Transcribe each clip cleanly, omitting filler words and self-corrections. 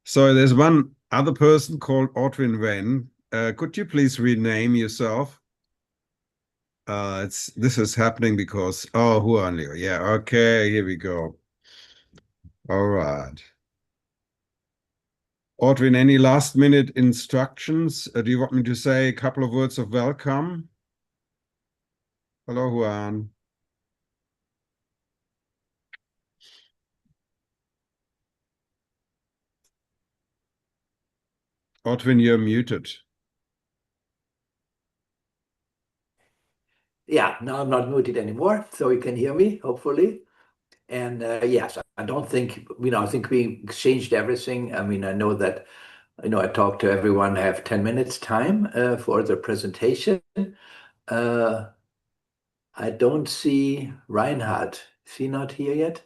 So there's one other person called Ortwin Wen. Could you please rename yourself? This is happening because Juan Leo. Yeah, okay, here we go. All right. Ortwin, any last minute instructions? Do you want me to say a couple of words of welcome? Hello, Juan. Ortwin, you're muted. Yeah, now I'm not muted anymore, so you can hear me, hopefully. And yes, I don't think, I think we exchanged everything. I mean, I know that, I talked to everyone, I have 10 minutes time for the presentation. Uh, I don't see Reinhard. Is he not here yet?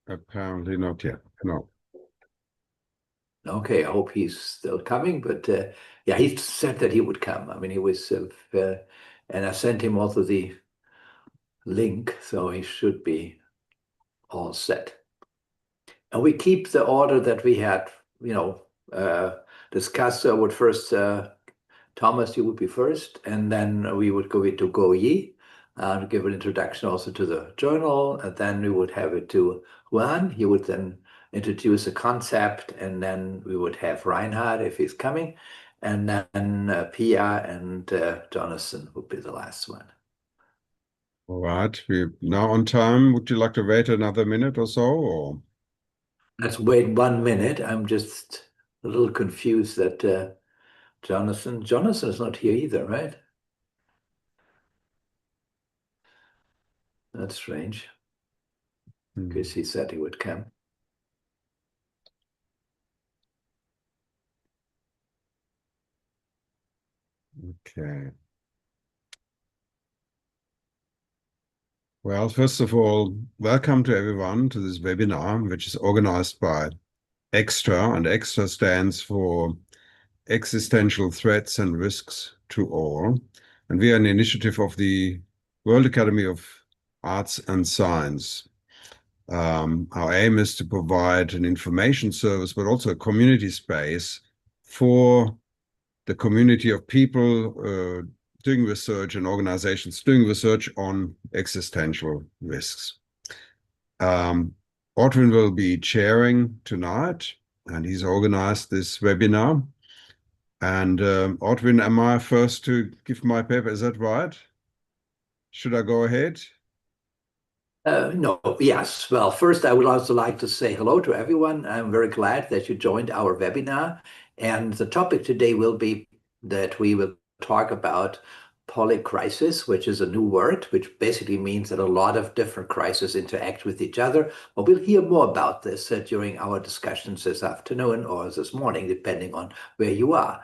Apparently not yet. No. Okay, I hope he's still coming, but yeah, he said that he would come. I mean, he was, and I sent him also the link, so he should be all set. And we keep the order that we had, discussed. So I would first, Thomas, you would be first, and then we would go into Go Yi, give an introduction also to the journal, and then we would have it to Juan. He would then introduce a concept, and then we would have Reinhard if he's coming, and then Pia and Jonathan would be the last one. All right, we're now on time. Would you like to wait another minute or so, or? Let's wait 1 minute. I'm just a little confused that Jonathan is not here either, right? That's strange, because he said he would come. Okay. Well, first of all, welcome to everyone to this webinar, which is organized by EXTRA, and EXTRA stands for Existential Threats and Risks to All. And we are an initiative of the World Academy of Arts and Science. Our aim is to provide an information service, but also a community space for the community of people doing research and organizations doing research on existential risks. Ortwin will be chairing tonight, and he's organized this webinar. And Ortwin, am I first to give my paper? Is that right? Should I go ahead? No, yes. Well, first, I would also like to say hello to everyone. I'm very glad that you joined our webinar. And the topic today will be that we will talk about polycrisis, which is a new word, which basically means that a lot of different crises interact with each other. But we'll hear more about this during our discussions this afternoon or this morning, depending on where you are.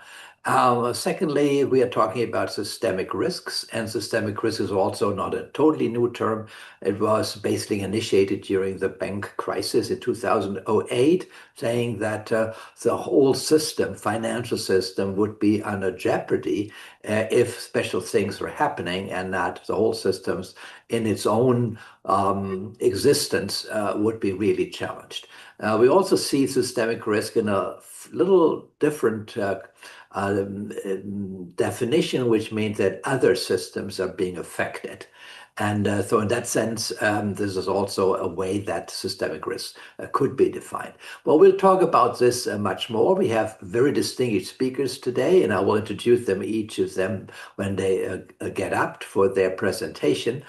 Secondly, we are talking about systemic risks, and systemic risk is also not a totally new term. It was basically initiated during the bank crisis in 2008, saying that the whole system, financial system, would be under jeopardy if special things were happening, and that the whole systems in its own existence would be really challenged. We also see systemic risk in a little different definition, which means that other systems are being affected. And so in that sense, this is also a way that systemic risk could be defined. Well, we'll talk about this much more. We have very distinguished speakers today, and I will introduce them, each of them, when they get up for their presentation.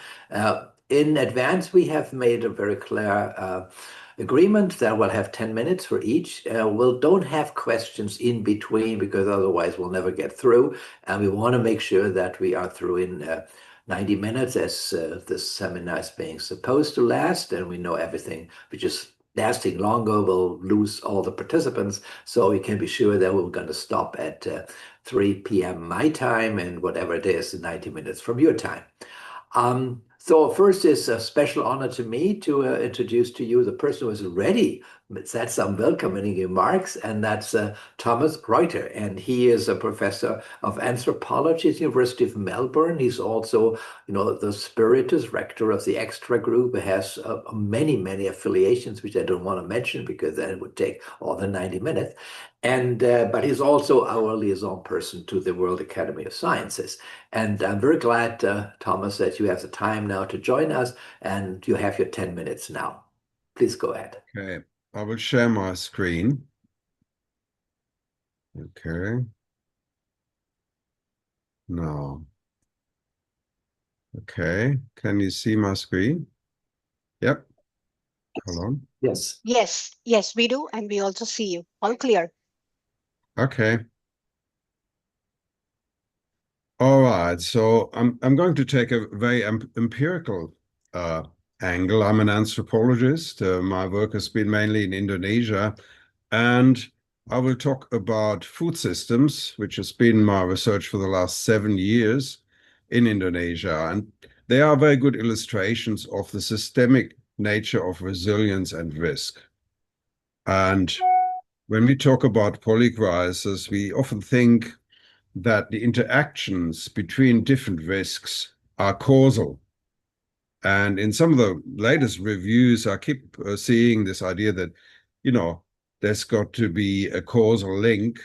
In advance, we have made a very clear agreement that we'll have 10 minutes for each. We'll don't have questions in between, because otherwise we'll never get through. And we want to make sure that we are through in 90 minutes, as this seminar is being supposed to last. And we know everything which is lasting longer will lose all the participants. So we can be sure that we're going to stop at 3 p.m. my time, and whatever it is, 90 minutes from your time. So first, it's a special honor to me to introduce to you the person who has already said some welcoming remarks, and that's Thomas Reuter, and he is a professor of anthropology at the University of Melbourne. He's also, the Spiritus rector of the Extra Group, has many, many affiliations, which I don't want to mention because then it would take all the 90 minutes. And but he's also our liaison person to the World Academy of Sciences. And I'm very glad, Thomas, that you have the time now to join us, and you have your 10 minutes now. Please go ahead. Okay, I will share my screen. Okay. No. Okay, can you see my screen? Yep. Hold on. Yes. Yes, we do, and we also see you. All clear. Okay. All right. So I'm going to take a very empirical angle. I'm an anthropologist. My work has been mainly in Indonesia, and I will talk about food systems, which has been my research for the last 7 years in Indonesia. And they are very good illustrations of the systemic nature of resilience and risk. And when we talk about polycrisis, we often think that the interactions between different risks are causal. And in some of the latest reviews, I keep seeing this idea that, there's got to be a causal link.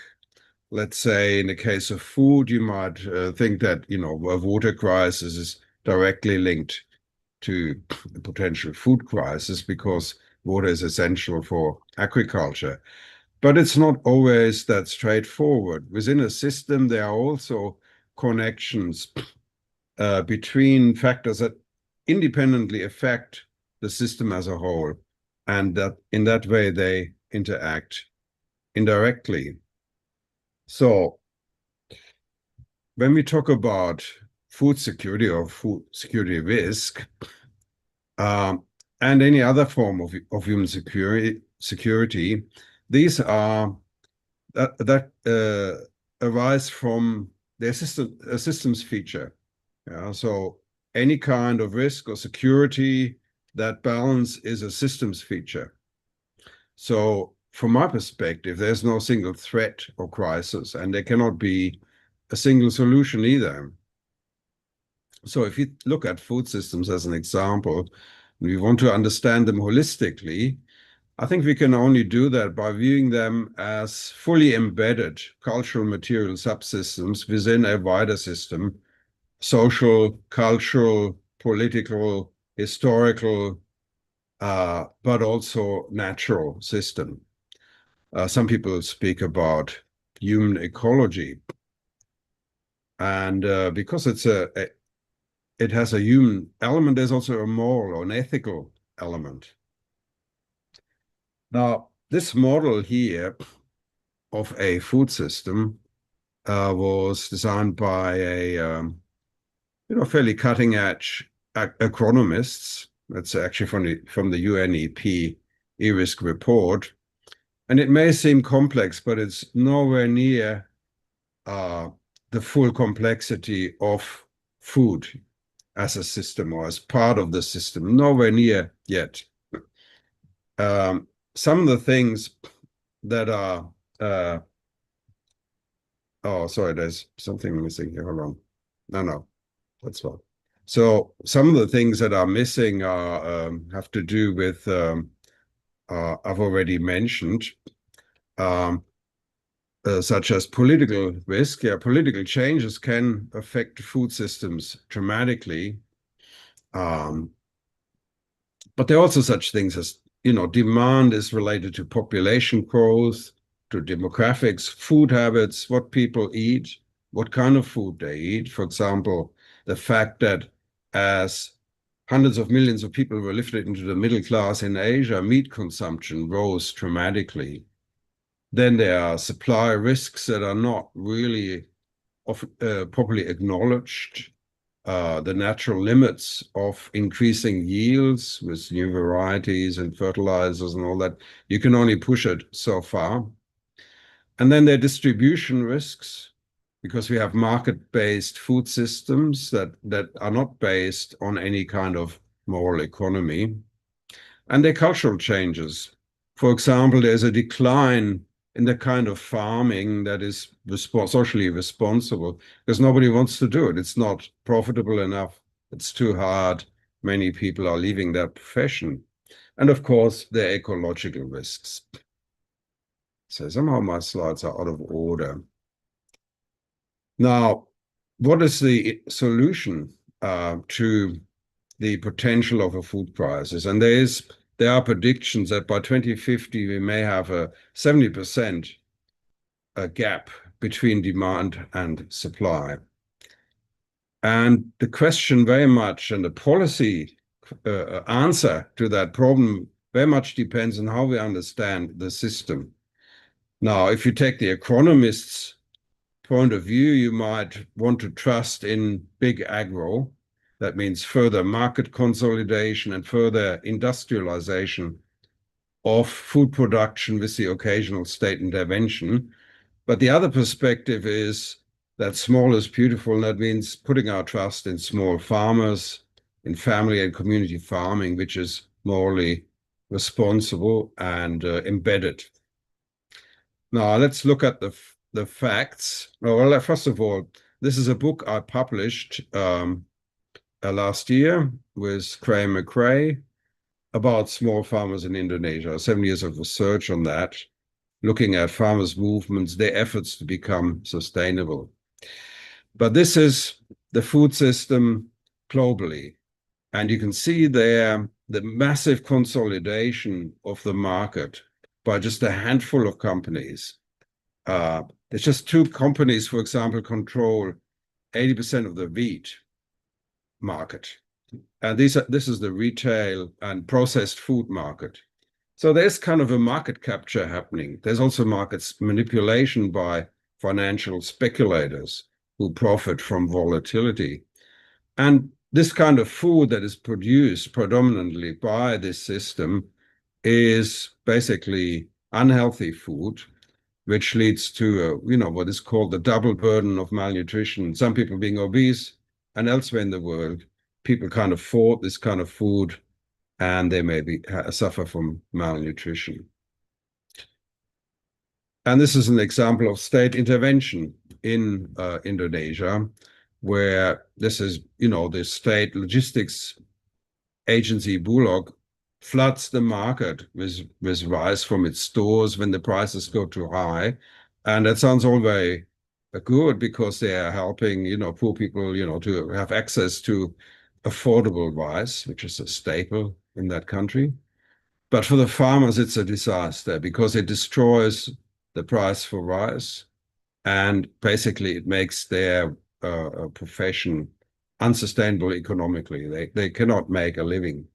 Let's say in the case of food, you might think that, a water crisis is directly linked to a potential food crisis because water is essential for agriculture. But it's not always that straightforward. Within a system, there are also connections between factors that independently affect the system as a whole, and that in that way they interact indirectly. So when we talk about food security or food security risk, and any other form of human security, these are that arise from their systems feature. Yeah, so any kind of risk or security, that balance is a systems feature. So from my perspective, there's no single threat or crisis, and there cannot be a single solution either. So if you look at food systems as an example, we want to understand them holistically, I think we can only do that by viewing them as fully embedded cultural material subsystems within a wider system, social, cultural, political, historical, but also natural system. Some people speak about human ecology. And because it has a human element, there's also a moral or an ethical element. Now, this model here of a food system was designed by a fairly cutting edge agronomists. That's actually from the UNEP e-risk report. And it may seem complex, but it's nowhere near the full complexity of food as a system or as part of the system, nowhere near yet. Some of the things that are, oh, sorry, there's something missing here. Hold on. No, that's fine. So some of the things that are missing are have to do with I've already mentioned, such as political risk. Yeah, political changes can affect food systems dramatically. But there are also such things as, demand is related to population growth, to demographics, food habits, what people eat, what kind of food they eat. For example, the fact that as hundreds of millions of people were lifted into the middle class in Asia, meat consumption rose dramatically. Then there are supply risks that are not really properly acknowledged. The natural limits of increasing yields with new varieties and fertilizers and all that, you can only push it so far. And then there are distribution risks, because we have market-based food systems that are not based on any kind of moral economy. And there are cultural changes. For example, there's a decline in the kind of farming that is socially responsible because nobody wants to do it. It's not profitable enough. It's too hard. Many people are leaving that profession. And of course, there are ecological risks. So somehow my slides are out of order. Now, what is the solution to the potential of a food crisis? And there are predictions that by 2050 we may have a 70% gap between demand and supply. And the question very much, and the policy answer to that problem very much depends on how we understand the system. Now, if you take the economists' point of view, you might want to trust in big agro. That means further market consolidation and further industrialization of food production with the occasional state intervention. But the other perspective is that small is beautiful, and that means putting our trust in small farmers, in family and community farming, which is morally responsible and embedded. Now, let's look at the facts. Well, first of all, this is a book I published last year with Craig McRae about small farmers in Indonesia, 7 years of research on that, looking at farmers' movements, their efforts to become sustainable. But this is the food system globally. And you can see there the massive consolidation of the market by just a handful of companies. There's just two companies, for example, control 80% of the wheat market. And this is the retail and processed food market. So there's kind of a market capture happening. There's also market manipulation by financial speculators who profit from volatility. And this kind of food that is produced predominantly by this system is basically unhealthy food, which leads to what is called the double burden of malnutrition. Some people being obese, and elsewhere in the world, people can't afford this kind of food, and they may suffer from malnutrition. And this is an example of state intervention in Indonesia, where this is, the state logistics agency Bulog floods the market with rice from its stores when the prices go too high. And that sounds all very good because they are helping, poor people, to have access to affordable rice, which is a staple in that country. But for the farmers, it's a disaster because it destroys the price for rice, and basically it makes their profession unsustainable economically. They cannot make a living.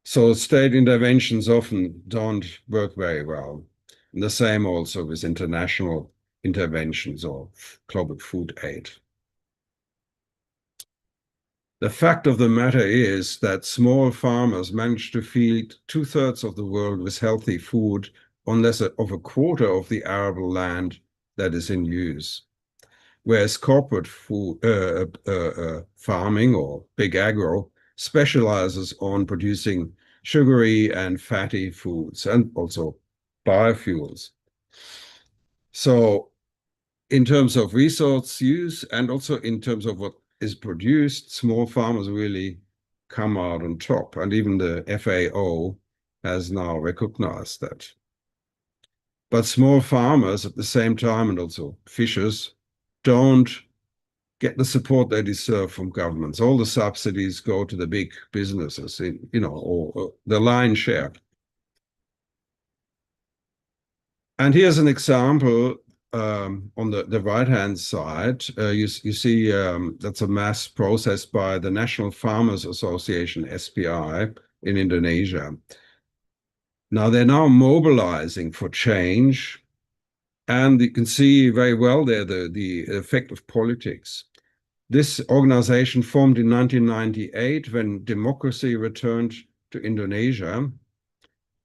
So state interventions often don't work very well. And the same also with international interventions or global food aid. The fact of the matter is that small farmers manage to feed 2/3 of the world with healthy food on less of a quarter of the arable land that is in use. Whereas corporate food, farming or big agro specializes on producing sugary and fatty foods and also biofuels. So in terms of resource use and also in terms of what is produced, small farmers really come out on top. And even the FAO has now recognized that. But small farmers at the same time, and also fishers, don't get the support they deserve from governments. All the subsidies go to the big businesses, or the lion's share. And here's an example on the right-hand side. You see that's a mass process by the National Farmers Association, SPI, in Indonesia. Now they're now mobilizing for change, and you can see very well there the effect of politics. This organization formed in 1998 when democracy returned to Indonesia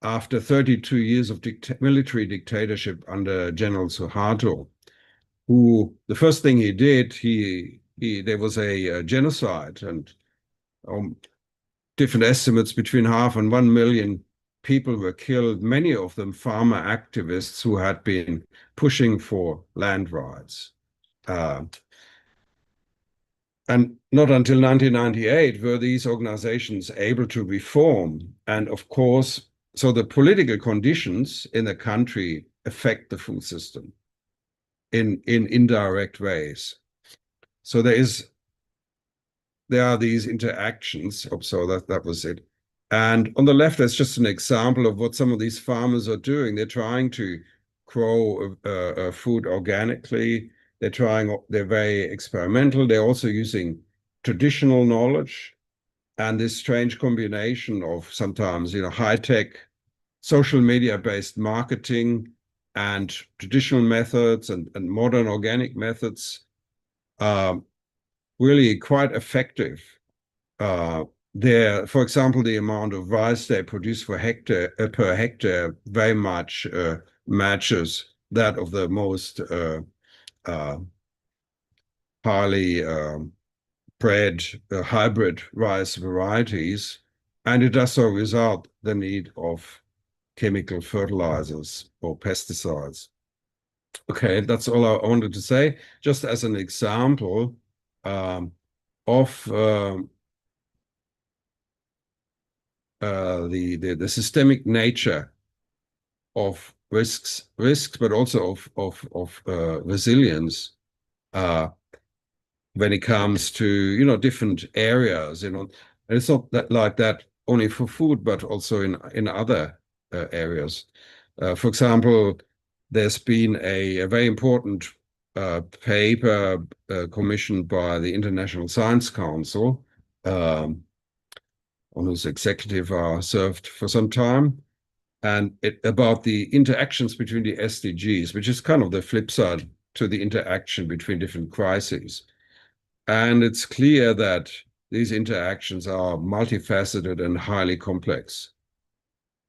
after 32 years of military dictatorship under General Suharto, who the first thing he did, there was a genocide, and different estimates between 500,000 and 1 million people were killed, many of them farmer activists who had been pushing for land rights. And not until 1998 were these organizations able to reform. And of course, so the political conditions in the country affect the food system in indirect ways. So there are these interactions. So that was it. And on the left, there's just an example of what some of these farmers are doing. They're trying to grow food organically. They're very experimental. They're also using traditional knowledge and this strange combination of sometimes, high-tech social media-based marketing and traditional methods and modern organic methods are really quite effective. For example, the amount of rice they produce per hectare very much matches that of the most highly bred hybrid rice varieties, and it does so without the need of chemical fertilizers or pesticides. Okay, that's all I wanted to say, just as an example of the systemic nature of risks, but also of resilience when it comes to different areas. And it's not that like that only for food, but also in other areas. For example, there's been a very important paper commissioned by the International Science Council, on whose executive I served for some time, and about the interactions between the SDGs, which is kind of the flip side to the interaction between different crises. And it's clear that these interactions are multifaceted and highly complex.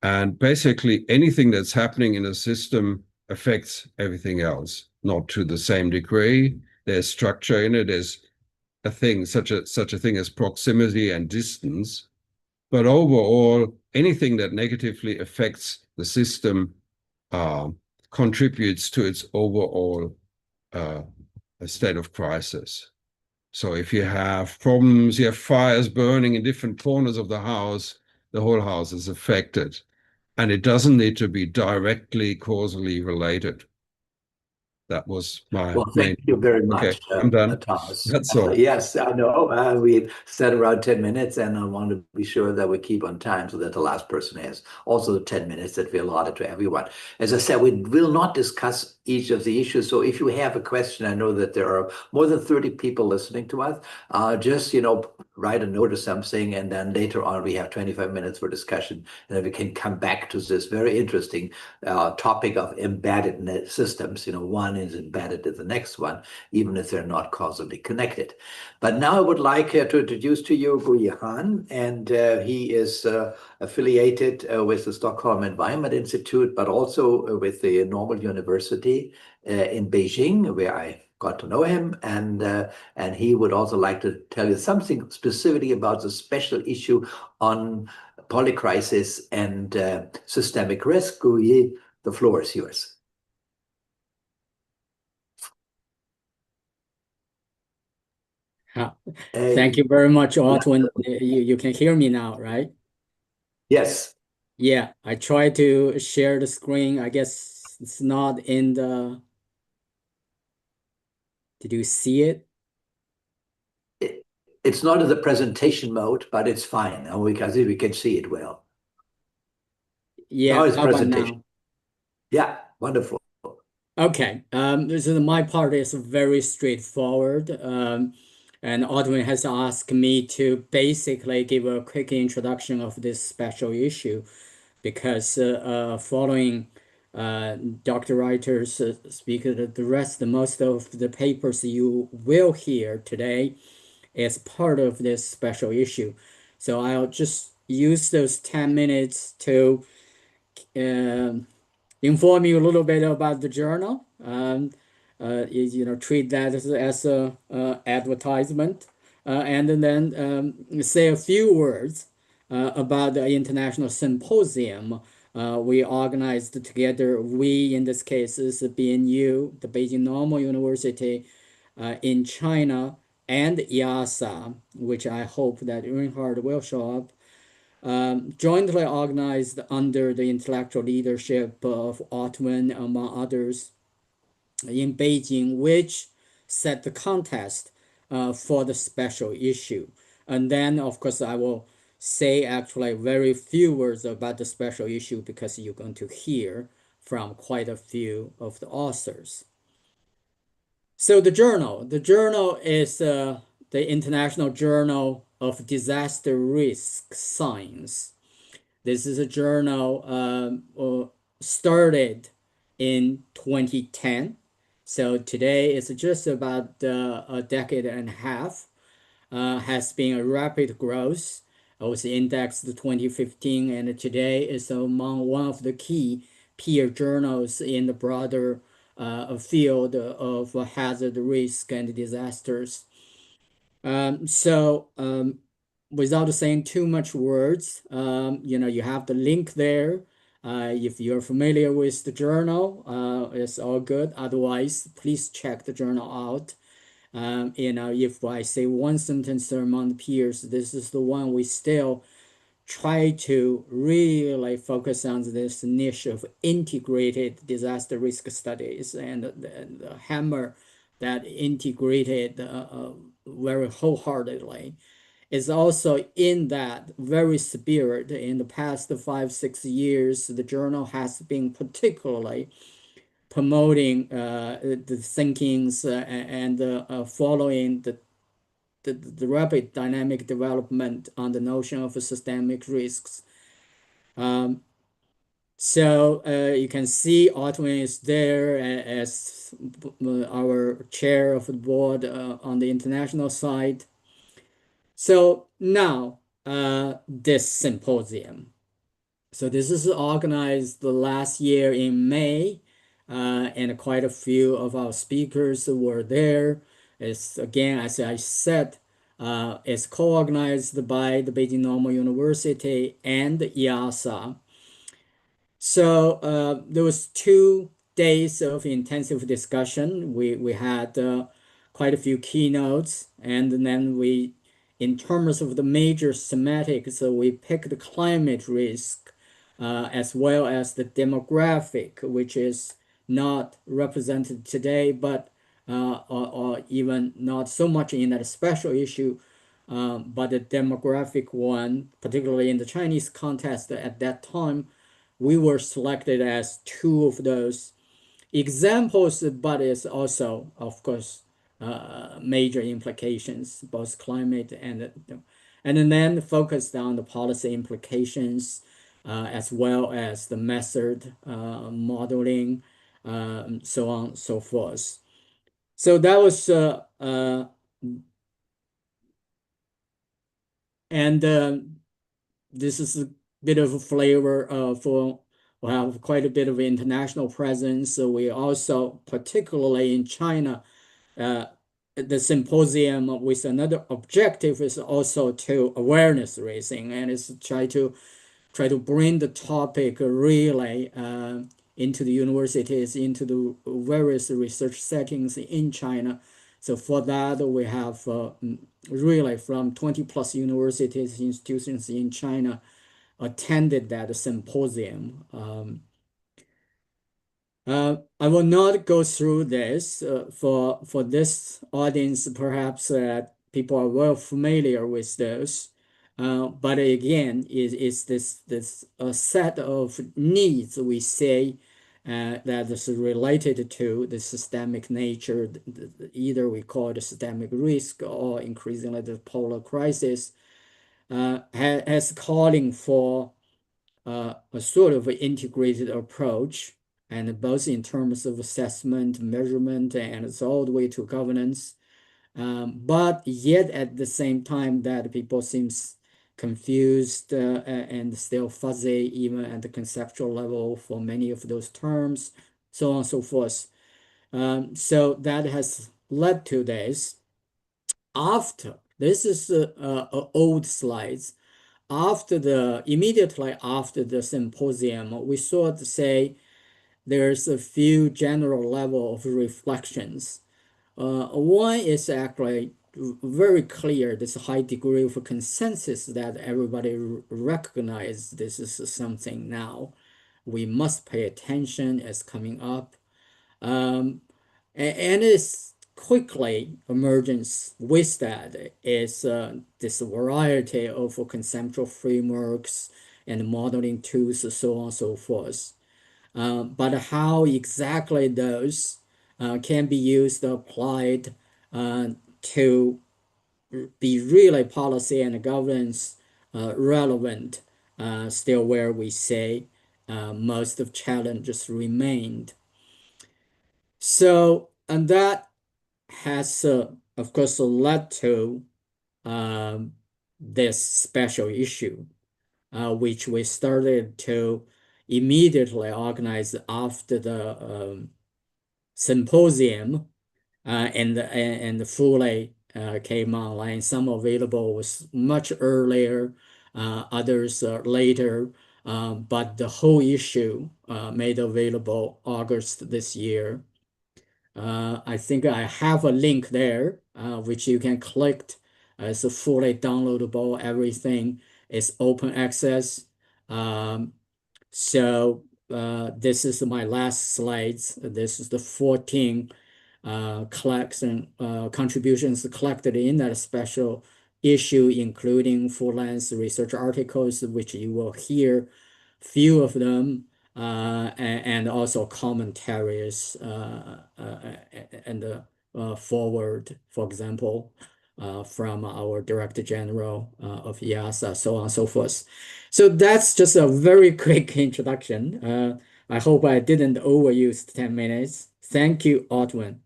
And basically anything that's happening in a system affects everything else, not to the same degree. There's structure in it. There's such a thing as proximity and distance. But overall, anything that negatively affects the system contributes to its overall state of crisis. So if you have problems, you have fires burning in different corners of the house, the whole house is affected. And it doesn't need to be directly causally related. That was my Well, thank you very much, I'm done. Thomas. That's all. Yes, I know. We've said around 10 minutes, and I want to be sure that we keep on time so that the last person has also the 10 minutes that we allotted to everyone. As I said, we will not discuss each of the issues. So if you have a question, I know that there are more than 30 people listening to us. Just, write a note or something, and then later on we have 25 minutes for discussion, and then we can come back to this very interesting topic of embedded systems. One is embedded in the next one, even if they're not causally connected. But now I would like to introduce to you Guyi Han, and he is affiliated with the Stockholm Environment Institute, but also with the Normal University in Beijing, where I got to know him, and he would also like to tell you something specifically about the special issue on polycrisis and systemic risk. Guyi, the floor is yours. Thank you very much, Otwin. You can hear me now, right? Yes. Yeah, I try to share the screen. I guess it's not in the... Did you see it? It's not in the presentation mode, but it's fine. And I think we can see it well. Yeah, now it's how about presentation. now? Yeah, wonderful. Okay, so my part is very straightforward. And Audwin has asked me to basically give a quick introduction of this special issue because following Dr. Reiter's speak, most of the papers you will hear today is part of this special issue. So I'll just use those 10 minutes to inform you a little bit about the journal. Treat that as a advertisement, and then say a few words about the international symposium we organized together. We, in this case, is the BNU, the Beijing Normal University in China, and EASA, which I hope that Reinhard will show up, jointly organized under the intellectual leadership of Otwen, among others, in Beijing, which set the context for the special issue. And then, of course, I will say actually very few words about the special issue because you're going to hear from quite a few of the authors. So the journal is the International Journal of Disaster Risk Science. This is a journal started in 2010. So today it's just about a decade and a half. Has been a rapid growth. It was indexed 2015, and today is among one of the key peer journals in the broader field of hazard risk and disasters. Without saying too much words, you have the link there. If you're familiar with the journal, it's all good. Otherwise, please check the journal out. If I say one sentence among the peers, this is the one we still try to really focus on this niche of integrated disaster risk studies and the hammer that integrated very wholeheartedly is also in that very spirit. In the past 5-6 years, the journal has been particularly promoting the thinkings and following the rapid dynamic development on the notion of systemic risks. You can see Otwin is there as our chair of the board on the international side. So now this symposium. So this is organized the last year in May, and quite a few of our speakers were there. It's again, as I said, it's co-organized by the Beijing Normal University and EASA. So there was 2 days of intensive discussion. We had quite a few keynotes, and then in terms of the major thematics, we picked the climate risk as well as the demographic, which is not represented today, but or even not so much in that special issue, but the demographic one, particularly in the Chinese context at that time, we were selected as 2 of those examples, but it's also, of course, major implications, both climate and then focused on the policy implications, as well as the method modeling, so on and so forth. So that was this is a bit of a flavor for we have quite a bit of international presence. So we also, particularly in China, the symposium with another objective is also to awareness raising, and it's try to bring the topic really into the universities, into the various research settings in China. So for that, we have really from 20+ universities, institutions in China attended that symposium. I will not go through this for this audience. Perhaps people are well familiar with those, but again, is this set of needs we say that is related to the systemic nature. Either we call it a systemic risk or increasingly the polar crisis, has calling for a sort of integrated approach, and both in terms of assessment, measurement, and it's all the way to governance. But yet at the same time that people seems confused and still fuzzy, even at the conceptual level for many of those terms, so on and so forth. So that has led to this. After, this is old slides. immediately after the symposium, we sort of say there's a few general level of reflections. One is actually very clear, this high degree of consensus that everybody recognize this is something now we must pay attention, it's coming up. And it's quickly emergence with that is this variety of conceptual frameworks and modeling tools, so on and so forth. But how exactly those can be used, applied to be really policy and governance relevant, still where we say most of challenges remained. So, and that has, of course, led to this special issue, which we started to immediately organize after the symposium, and fully came online. Some available was much earlier, others later, but the whole issue made available August this year. I think I have a link there, which you can click. It's fully downloadable. Everything is open access. So this is my last slides. This is the 14 contributions collected in that special issue, including full-length research articles, which you will hear few of them, and also commentaries and forward, for example, from our Director General of EASA, so on and so forth. So that's just a very quick introduction. I hope I didn't overuse 10 minutes. Thank you, Otwin.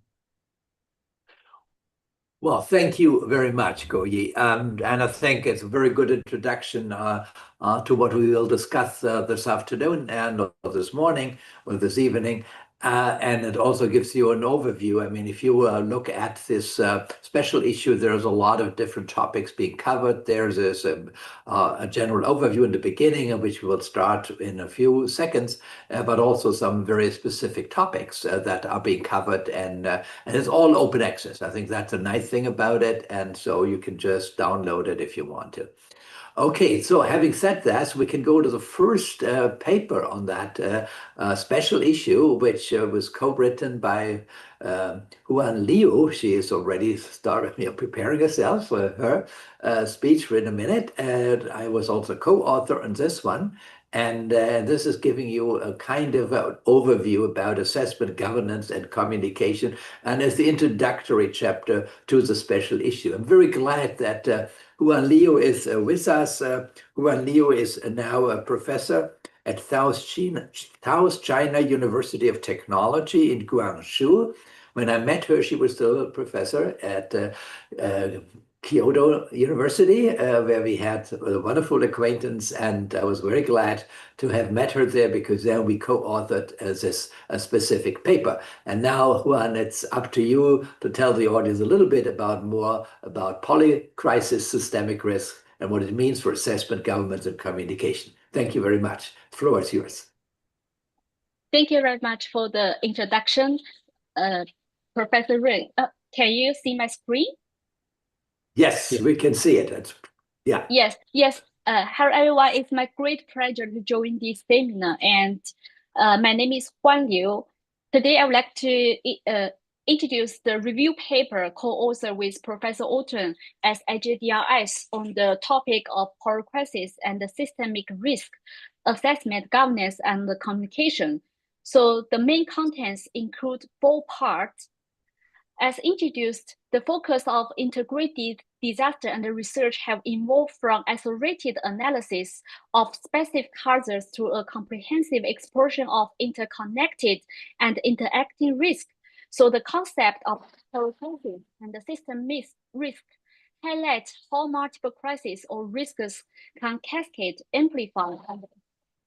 Well, thank you very much, Goyi. And I think it's a very good introduction to what we will discuss this afternoon and this morning or this evening. And it also gives you an overview. I mean, if you look at this special issue, there's a lot of different topics being covered. There's a general overview in the beginning, of which we will start in a few seconds, but also some very specific topics that are being covered. And it's all open access. I think that's a nice thing about it. And so you can just download it if you want to. Okay, so having said that, we can go to the first paper on that special issue, which was co-written by Huan Liu. She is already started preparing herself for her speech in a minute. And I was also co-author on this one. And this is giving you a kind of overview about assessment, governance, and communication, and as the introductory chapter to the special issue. I'm very glad that Huan Liu is with us. Huan Liu is now a professor at South China University of Technology in Guangzhou. When I met her, she was still a professor at Kyoto University, where we had a wonderful acquaintance, and I was very glad to have met her there because then we co-authored this specific paper. And now, Juan, it's up to you to tell the audience a little bit more about polycrisis systemic risk and what it means for assessment, governance, and communication. Thank you very much. The floor is yours. Thank you very much for the introduction, Professor Ring. Can you see my screen? Yes, we can see it. Yeah. Yes. Hello, everyone. It's my great pleasure to join this seminar. And my name is Huan Liu. Today, I would like to introduce the review paper co-authored with Professor Otwin as IJDRS on the topic of polycrisis and the systemic risk assessment, governance, and the communication. So the main contents include 4 parts. As introduced, the focus of integrated disaster and research have evolved from isolated analysis of specific hazards to a comprehensive exploration of interconnected and interacting risk. So the concept of polycrisis and the system risk highlight how multiple crises or risks can cascade, amplify, and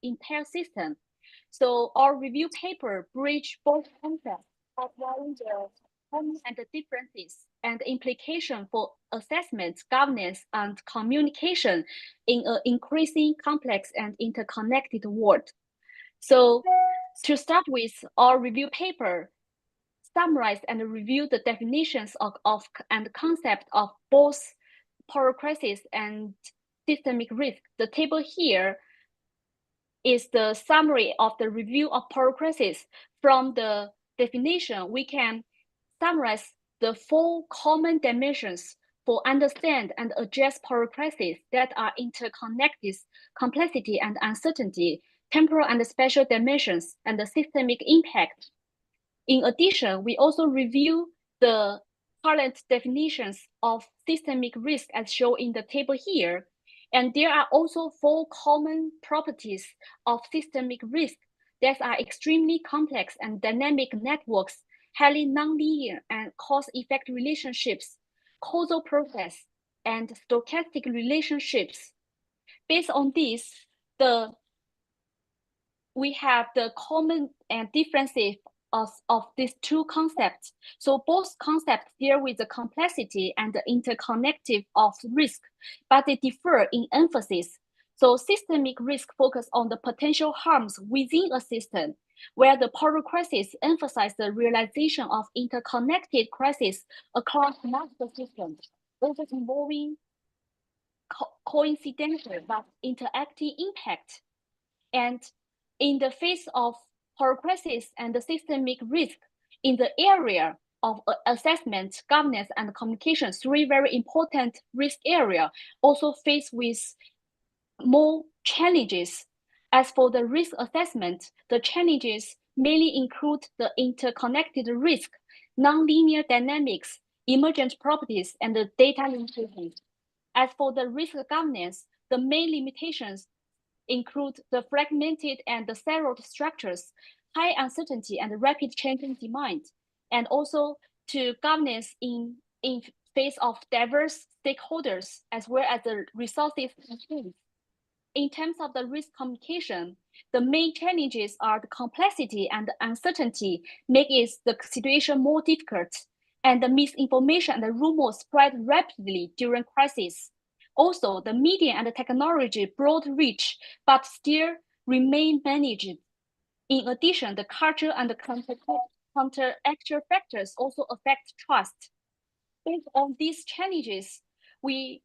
entire system. So our review paper bridge both concepts, outlining the and the differences and implication for assessment, governance, and communication in an increasing complex and interconnected world. So to start with, our review paper summarize and review the definitions of and concept of both polycrisis and systemic risk. The table here is the summary of the review of polycrisis. From the definition, we can summarize the 4 common dimensions for understand and address polycrisis that are interconnected, complexity and uncertainty, temporal and spatial dimensions, and the systemic impact. In addition, we also review the current definitions of systemic risk as shown in the table here. And there are also 4 common properties of systemic risk that are extremely complex and dynamic networks, highly nonlinear and cause-effect relationships, causal process, and stochastic relationships. Based on this, we have the common and differences of these 2 concepts. So both concepts deal with the complexity and the interconnective of risk, but they differ in emphasis. So systemic risk focus on the potential harms within a system, where the polycrisis emphasize the realization of interconnected crises across multiple systems, also involving coincidental but interacting impact. And in the face of polycrisis and the systemic risk in the area of assessment, governance, and communication, 3 very important risk areas also faced with more challenges. As for the risk assessment, the challenges mainly include the interconnected risk, nonlinear dynamics, emergent properties, and the data limitations. As for the risk governance, the main limitations include the fragmented and the siloed structures, high uncertainty and rapid changing demand, and also to governance in face of diverse stakeholders as well as the resources constraints. In terms of the risk communication, the main challenges are the complexity and the uncertainty make the situation more difficult, and the misinformation and the rumors spread rapidly during crisis. Also, the media and the technology broad reach, but still remain managed. In addition, the culture and the counteractual factors also affect trust. Based on these challenges, we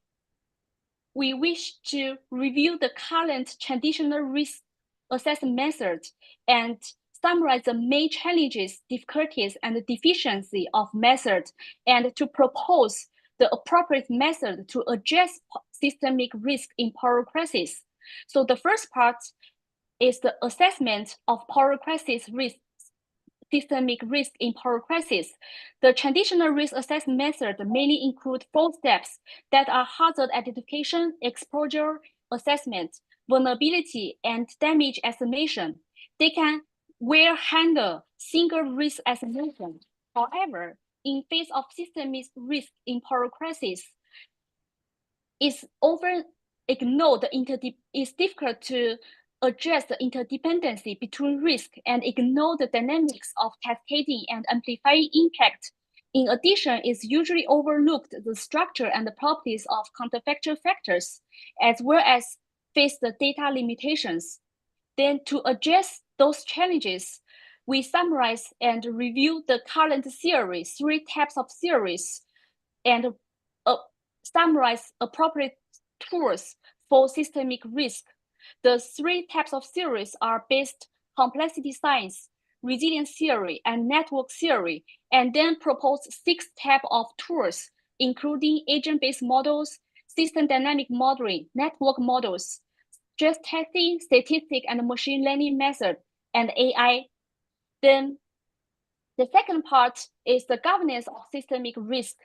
wish to review the current traditional risk assessment method and summarize the main challenges, difficulties, and the deficiency of method, and to propose the appropriate method to address systemic risk in polycrisis. So the first part is the assessment of polycrisis risk, systemic risk in polycrisis. The traditional risk assessment method mainly include 4 steps that are hazard identification, exposure assessment, vulnerability, and damage estimation. They can well handle single risk estimation. However, in face of systemic risk in polycrisis, it's often ignored. It's difficult to address the interdependency between risk and ignore the dynamics of cascading and amplifying impact. In addition, it's usually overlooked the structure and the properties of counterfactual factors, as well as face the data limitations. Then to address those challenges, we summarize and review the current theory, 3 types of theories, and summarize appropriate tools for systemic risk. The 3 types of theories are based complexity science, resilience theory, and network theory, and then propose 6 types of tools, including agent-based models, system dynamic modeling, network models, stress testing, statistic and machine learning method, and AI. Then the second part is the governance of systemic risk.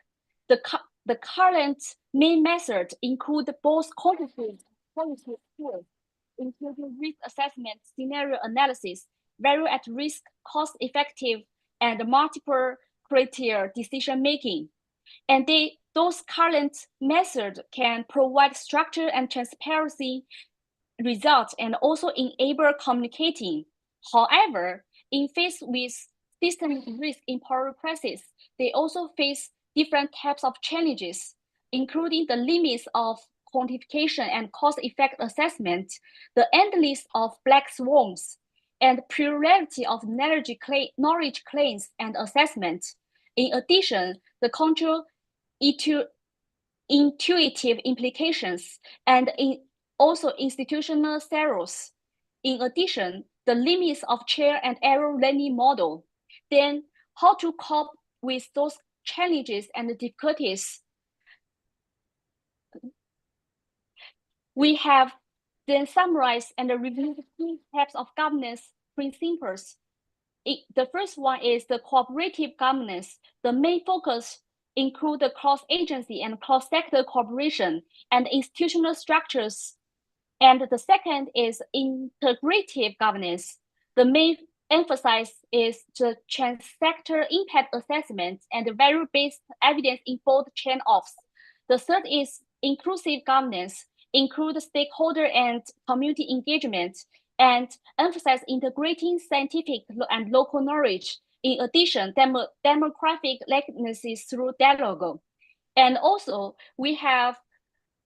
The current main method include both quantitative tools, including risk assessment, scenario analysis, value at risk, cost-effective, and multiple criteria decision-making. And those current methods can provide structure and transparency results and also enable communicating. However, in face with systemic risk in polycrisis, they also face different types of challenges, including the limits of quantification and cost-effect assessment, the end list of black swans, and plurality of knowledge claims and assessment. In addition, the control intuitive implications and also institutional errors. In addition, the limits of trial and error learning model. Then how to cope with those challenges and difficulties. We have then summarized and reviewed three types of governance principles. The first one is the cooperative governance. The main focus include the cross-agency and cross-sector cooperation and institutional structures. And the second is integrative governance. The main emphasis is the trans-sector impact assessment and value-based evidence-informed trade-offs. The third is inclusive governance, include stakeholder and community engagement, and emphasize integrating scientific and local knowledge. In addition, demographic likenesses through dialogue. And also, we have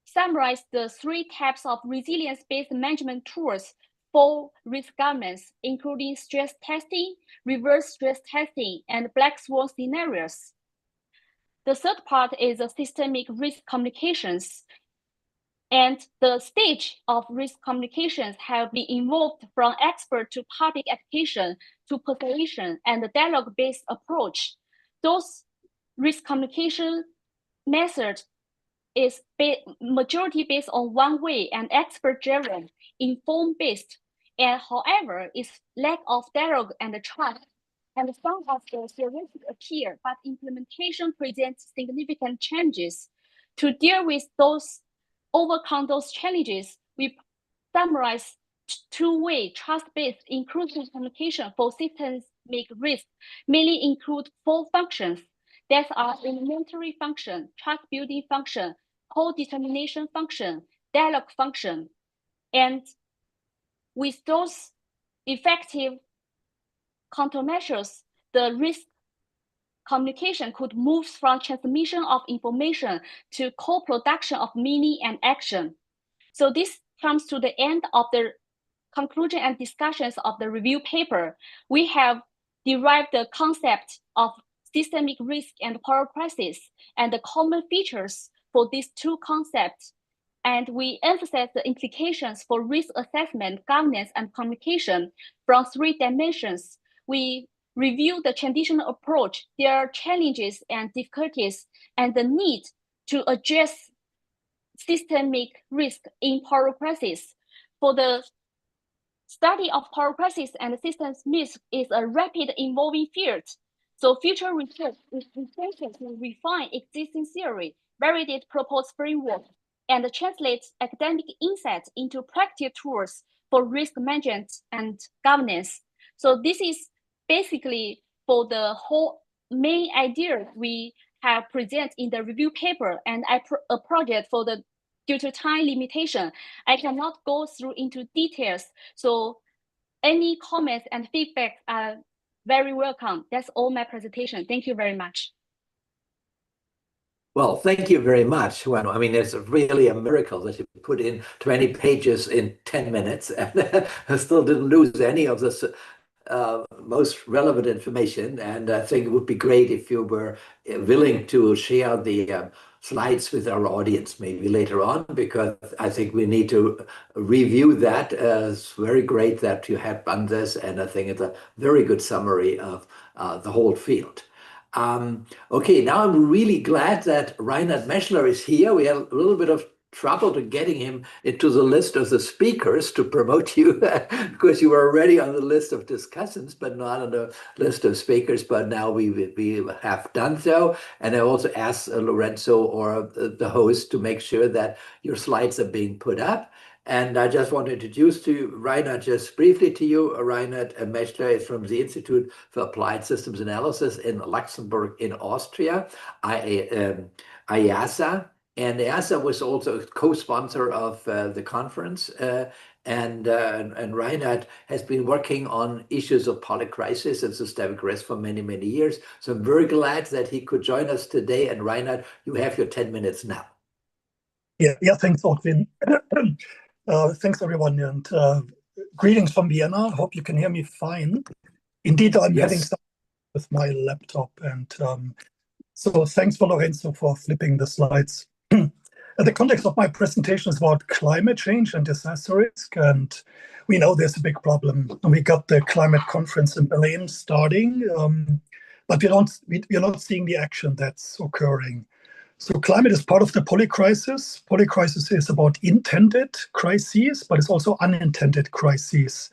summarized the three types of resilience-based management tools for risk governance, including stress testing, reverse stress testing, and black swan scenarios. The third part is the systemic risk communications. And the stage of risk communications have been evolved from expert to public education to persuasion and the dialogue-based approach. Those risk communication methods is majority based on one way and expert-driven, inform-based, and however, its lack of dialogue and trust. And some of the theoretic appear, but implementation presents significant challenges. To deal with overcome those challenges, we summarize two-way trust-based inclusive communication for systemic risk mainly include four functions that are elementary function, trust building function, co-determination function, dialogue function. And with those effective countermeasures, the risk communication could move from transmission of information to co-production of meaning and action. So this comes to the end of the conclusion and discussions of the review paper. We have derived the concept of systemic risk and polycrisis and the common features for these two concepts. And we emphasize the implications for risk assessment, governance, and communication from three dimensions. We review the traditional approach, their challenges and difficulties, and the need to address systemic risk in polycrisis. For the study of polycrisis and systems risk is a rapid evolving field. So future research is essential to refine existing theory, validate proposed framework, and translate academic insights into practical tools for risk management and governance. So this is basically for the whole main idea we have presented in the review paper, and a project for the due to time limitation, I cannot go through into details. So any comments and feedback are very welcome. That's all my presentation. Thank you very much. Well, thank you very much. Well, I mean, it's really a miracle that you put in 20 pages in 10 minutes and I still didn't lose any of this most relevant information. And I think it would be great if you were willing to share the slides with our audience maybe later on, because I think we need to review that. It's very great that you have done this, and I think it's a very good summary of the whole field. Okay, now I'm really glad that Reinhard Meschler is here. We had a little bit of trouble to getting him into the list of the speakers to promote you because you were already on the list of discussants, but not on the list of speakers. But now we have done so. And I also asked Lorenzo or the host to make sure that your slides are being put up. And I just want to introduce to you, Reinhard, just briefly to you. Reinhard Meschler is from the Institute for Applied Systems Analysis in Luxembourg in Austria, IASA. And EASA was also a co-sponsor of the conference. And Reinhard has been working on issues of polycrisis and systemic risk for many, many years. So I'm very glad that he could join us today. And Reinhard, you have your 10 minutes now. Yeah, thanks, Otwin. Thanks, everyone, and greetings from Vienna. Hope you can hear me fine. Indeed, I'm having some with my laptop, and so thanks for Lorenzo for flipping the slides. The context of my presentation is about climate change and disaster risk, and we know there's a big problem. And we got the climate conference in Berlin starting, but we're not seeing the action that's occurring. So climate is part of the polycrisis. Polycrisis is about intended crises, but it's also unintended crises.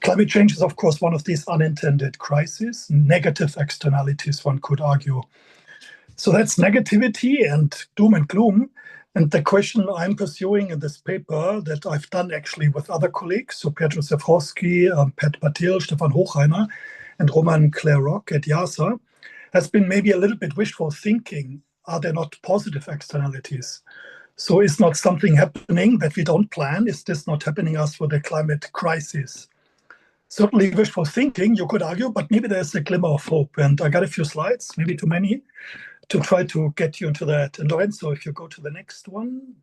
Climate change is, of course, one of these unintended crises, negative externalities, one could argue. So that's negativity and doom and gloom. And the question I'm pursuing in this paper that I've done actually with other colleagues, so Pietro Sefrowski, Pat Patil, Stefan Hochreiner, and Roman Claire-Rock at IASA, has been maybe a little bit wishful thinking. Are there not positive externalities? So is not something happening that we don't plan? Is this not happening us for the climate crisis? Certainly wishful thinking, you could argue, but maybe there's a glimmer of hope. And I got a few slides, maybe too many, to try to get you into that. And Lorenzo, if you go to the next one.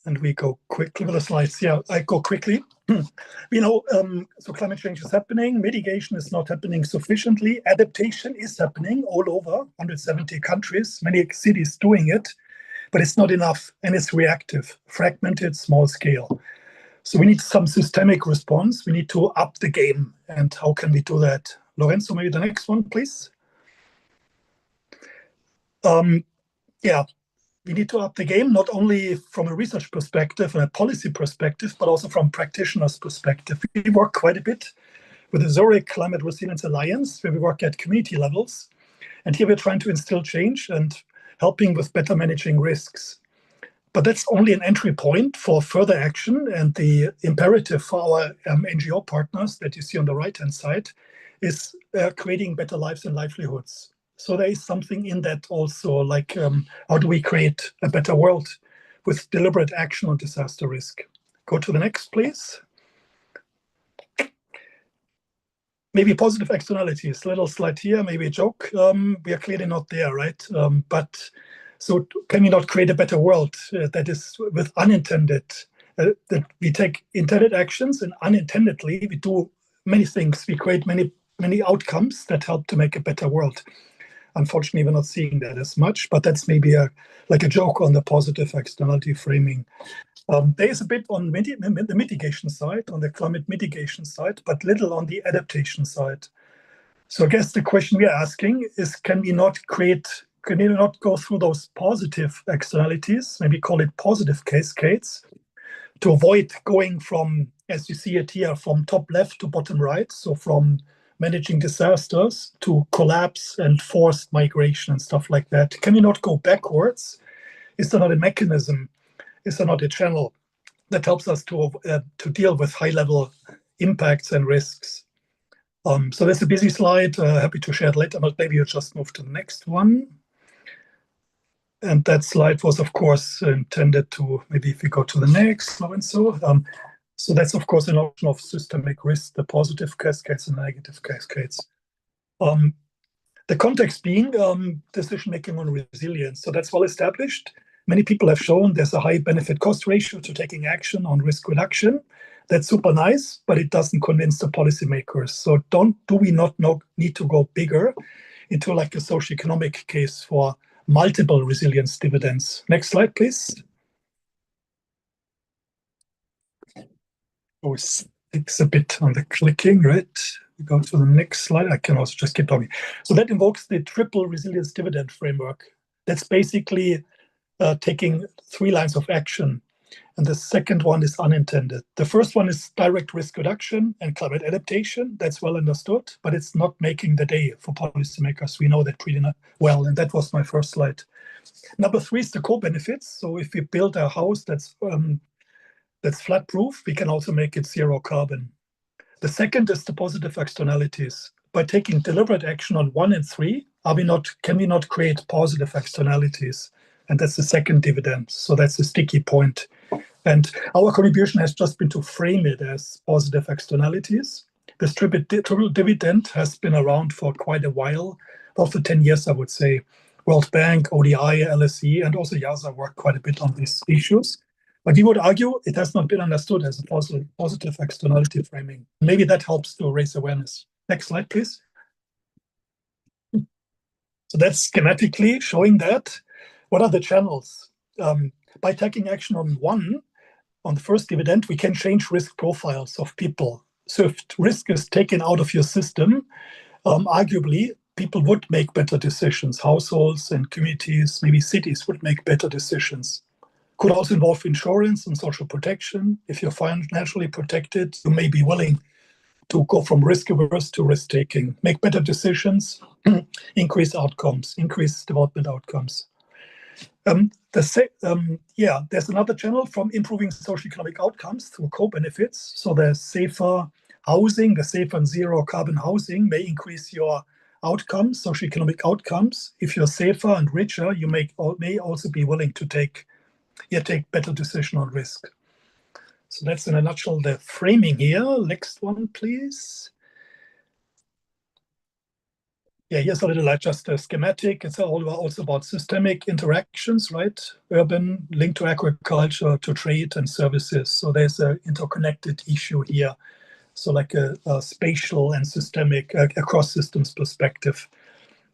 And we go quickly with the slides. Yeah, I go quickly. We know, so climate change is happening. Mitigation is not happening sufficiently. Adaptation is happening all over, 170 countries, many cities doing it, but it's not enough, and it's reactive, fragmented, small scale. So we need some systemic response. We need to up the game. And how can we do that? Lorenzo, maybe the next one, please. Yeah. We need to up the game, not only from a research perspective and a policy perspective, but also from practitioners' perspective. We work quite a bit with the Zurich Climate Resilience Alliance, where we work at community levels. And here we're trying to instill change and helping with better managing risks. But that's only an entry point for further action. And the imperative for our NGO partners that you see on the right-hand side is creating better lives and livelihoods. So there is something in that also, like how do we create a better world with deliberate action on disaster risk? Go to the next, please. Maybe positive externalities, little slide here, maybe a joke. We are clearly not there, right? But so can we not create a better world that is with unintended, that we take intended actions and unintendedly we do many things. We create many outcomes that help to make a better world. Unfortunately, we're not seeing that as much, but that's maybe like a joke on the positive externality framing. There is a bit on the mitigation side, on the climate mitigation side, but little on the adaptation side. So I guess the question we are asking is, can we not go through those positive externalities, maybe call it positive cascades, to avoid going from, as you see it here, from top left to bottom right, so from managing disasters to collapse and forced migration and stuff like that? Can we not go backwards? Is there not a mechanism? Is there not a channel that helps us to deal with high-level impacts and risks? So that's a busy slide. Happy to share it later, but maybe you just move to the next one. And that slide was, of course, intended to, maybe if we go to the next, Lorenzo. So that's, of course, a notion of systemic risk, the positive cascades and negative cascades. The context being decision-making on resilience. So that's well established. Many people have shown there's a high benefit-cost ratio to taking action on risk reduction. That's super nice, but it doesn't convince the policymakers. So do we not need to go bigger into like a socioeconomic case for multiple resilience dividends? Next slide, please. Oh, it's a bit on the clicking, right? We go to the next slide. I can also just keep talking. So that invokes the triple resilience dividend framework. That's basically taking 3 lines of action. And the second one is unintended. The first one is direct risk reduction and climate adaptation. That's well understood, but it's not making the day for policymakers. We know that pretty well, and that was my first slide. Number 3 is the co-benefits. So if we build a house that's flat-proof, we can also make it zero carbon. The second is the positive externalities. By taking deliberate action on 1 and 3, can we not create positive externalities? and that's the second dividend. So that's a sticky point. And our contribution has just been to frame it as positive externalities. This triple dividend has been around for quite a while, about for 10 years, I would say. World Bank, ODI, LSE, and also YASA worked quite a bit on these issues. But we would argue it has not been understood as a positive externality framing. Maybe that helps to raise awareness. Next slide, please. So that's schematically showing that. What are the channels? By taking action on the first dividend, we can change risk profiles of people. So if risk is taken out of your system, arguably, people would make better decisions. Households and communities, maybe cities, would make better decisions. Could also involve insurance and social protection. If you're financially protected, you may be willing to go from risk averse to risk taking, make better decisions, increase outcomes, increase development outcomes. There's another channel from improving socioeconomic outcomes through co-benefits. So the safer housing, the safer and zero carbon housing may increase your outcomes, socioeconomic outcomes. If you're safer and richer, you may also be willing to take better decision on risk. So that's in a nutshell the framing here. Next one, please. Yeah, here's a little just a schematic. It's also about systemic interactions, right? Urban, linked to agriculture, to trade and services. So there's an interconnected issue here. So like a spatial and systemic across systems perspective.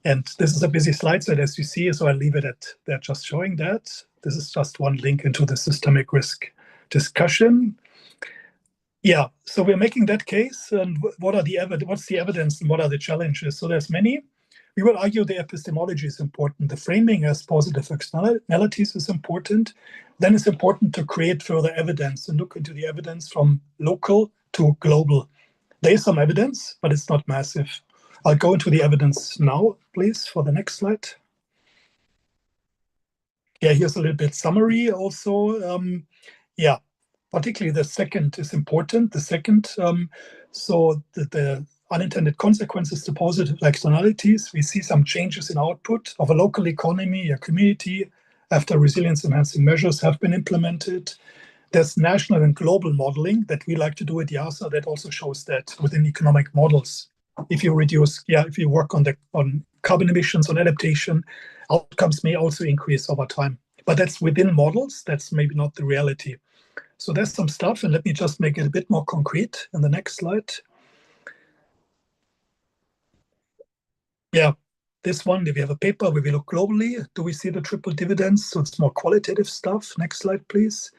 And this is a busy slide set, as you see, so I'll leave it at that, just showing that. This is just one link into the systemic risk discussion. Yeah, so we're making that case, and what's the evidence and what are the challenges? So there's many. We will argue the epistemology is important. The framing as positive externalities is important. Then it's important to create further evidence and look into the evidence from local to global. There is some evidence, but it's not massive. I'll go into the evidence now, please, for the next slide. Yeah, here's a little bit summary also. Particularly the second is important. The second, so the unintended consequences to positive externalities. We see some changes in output of a local economy, a community, after resilience-enhancing measures have been implemented. There's national and global modeling that we like to do at YASA that also shows that within economic models. If you work on carbon emissions, on adaptation, outcomes may also increase over time. But that's within models. That's maybe not the reality. So there's some stuff, and let me just make it a bit more concrete in the next slide. Yeah, this one, if we have a paper where we look globally, do we see the triple dividends? So it's more qualitative stuff. Next slide, please.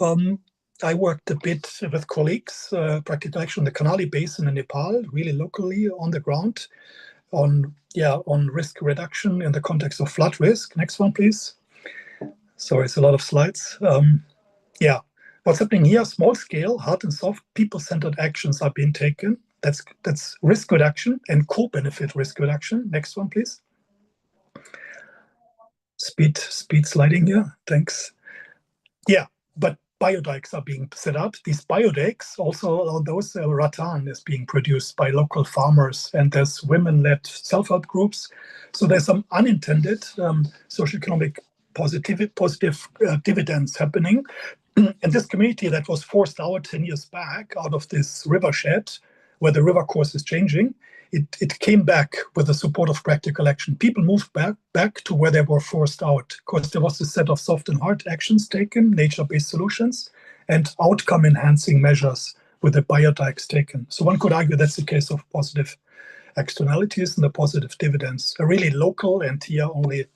I worked a bit with colleagues, practical action in the Karnali Basin in Nepal, really locally on the ground, on risk reduction in the context of flood risk. Next one, please. Sorry, it's a lot of slides. What's happening here, small scale, hard and soft, people-centered actions are being taken. That's risk reduction and co-benefit risk reduction. Next one, please. Speed sliding here, thanks. Yeah, but biodikes are being set up. These biodikes, also those rattan is being produced by local farmers, and there's women-led self-help groups. So there's some unintended socioeconomic positive dividends happening. And this community that was forced out 10 years back out of this rivershed, where the river course is changing, it came back with the support of practical action. People moved back to where they were forced out, because there was a set of soft and hard actions taken, nature-based solutions, and outcome-enhancing measures with the biodikes taken. So one could argue that's the case of positive externalities and the positive dividends. A really local, and here only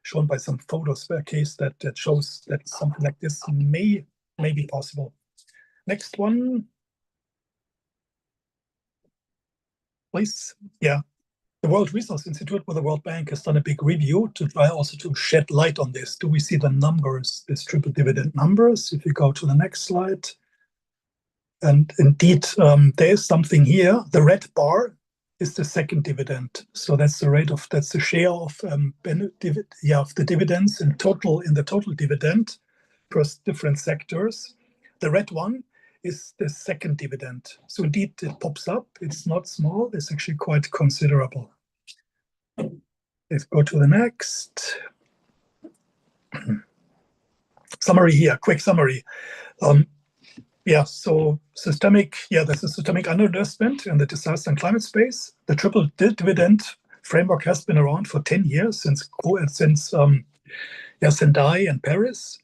shown by some photos, a case that shows that something like this may be possible. Next one, please. Yeah, the World Resource Institute with the World Bank has done a big review to try also to shed light on this. Do we see the numbers, these triple dividend numbers? If you go to the next slide. And indeed, there is something here. The red bar is the second dividend. So that's the share of the dividends in the total dividend per different sectors. The red one is the second dividend. So indeed, it pops up. It's not small. It's actually quite considerable. Let's go to the next. summary here, quick summary. So there's a systemic underinvestment in the disaster and climate space. The triple dividend framework has been around for 10 years since Sendai and Paris.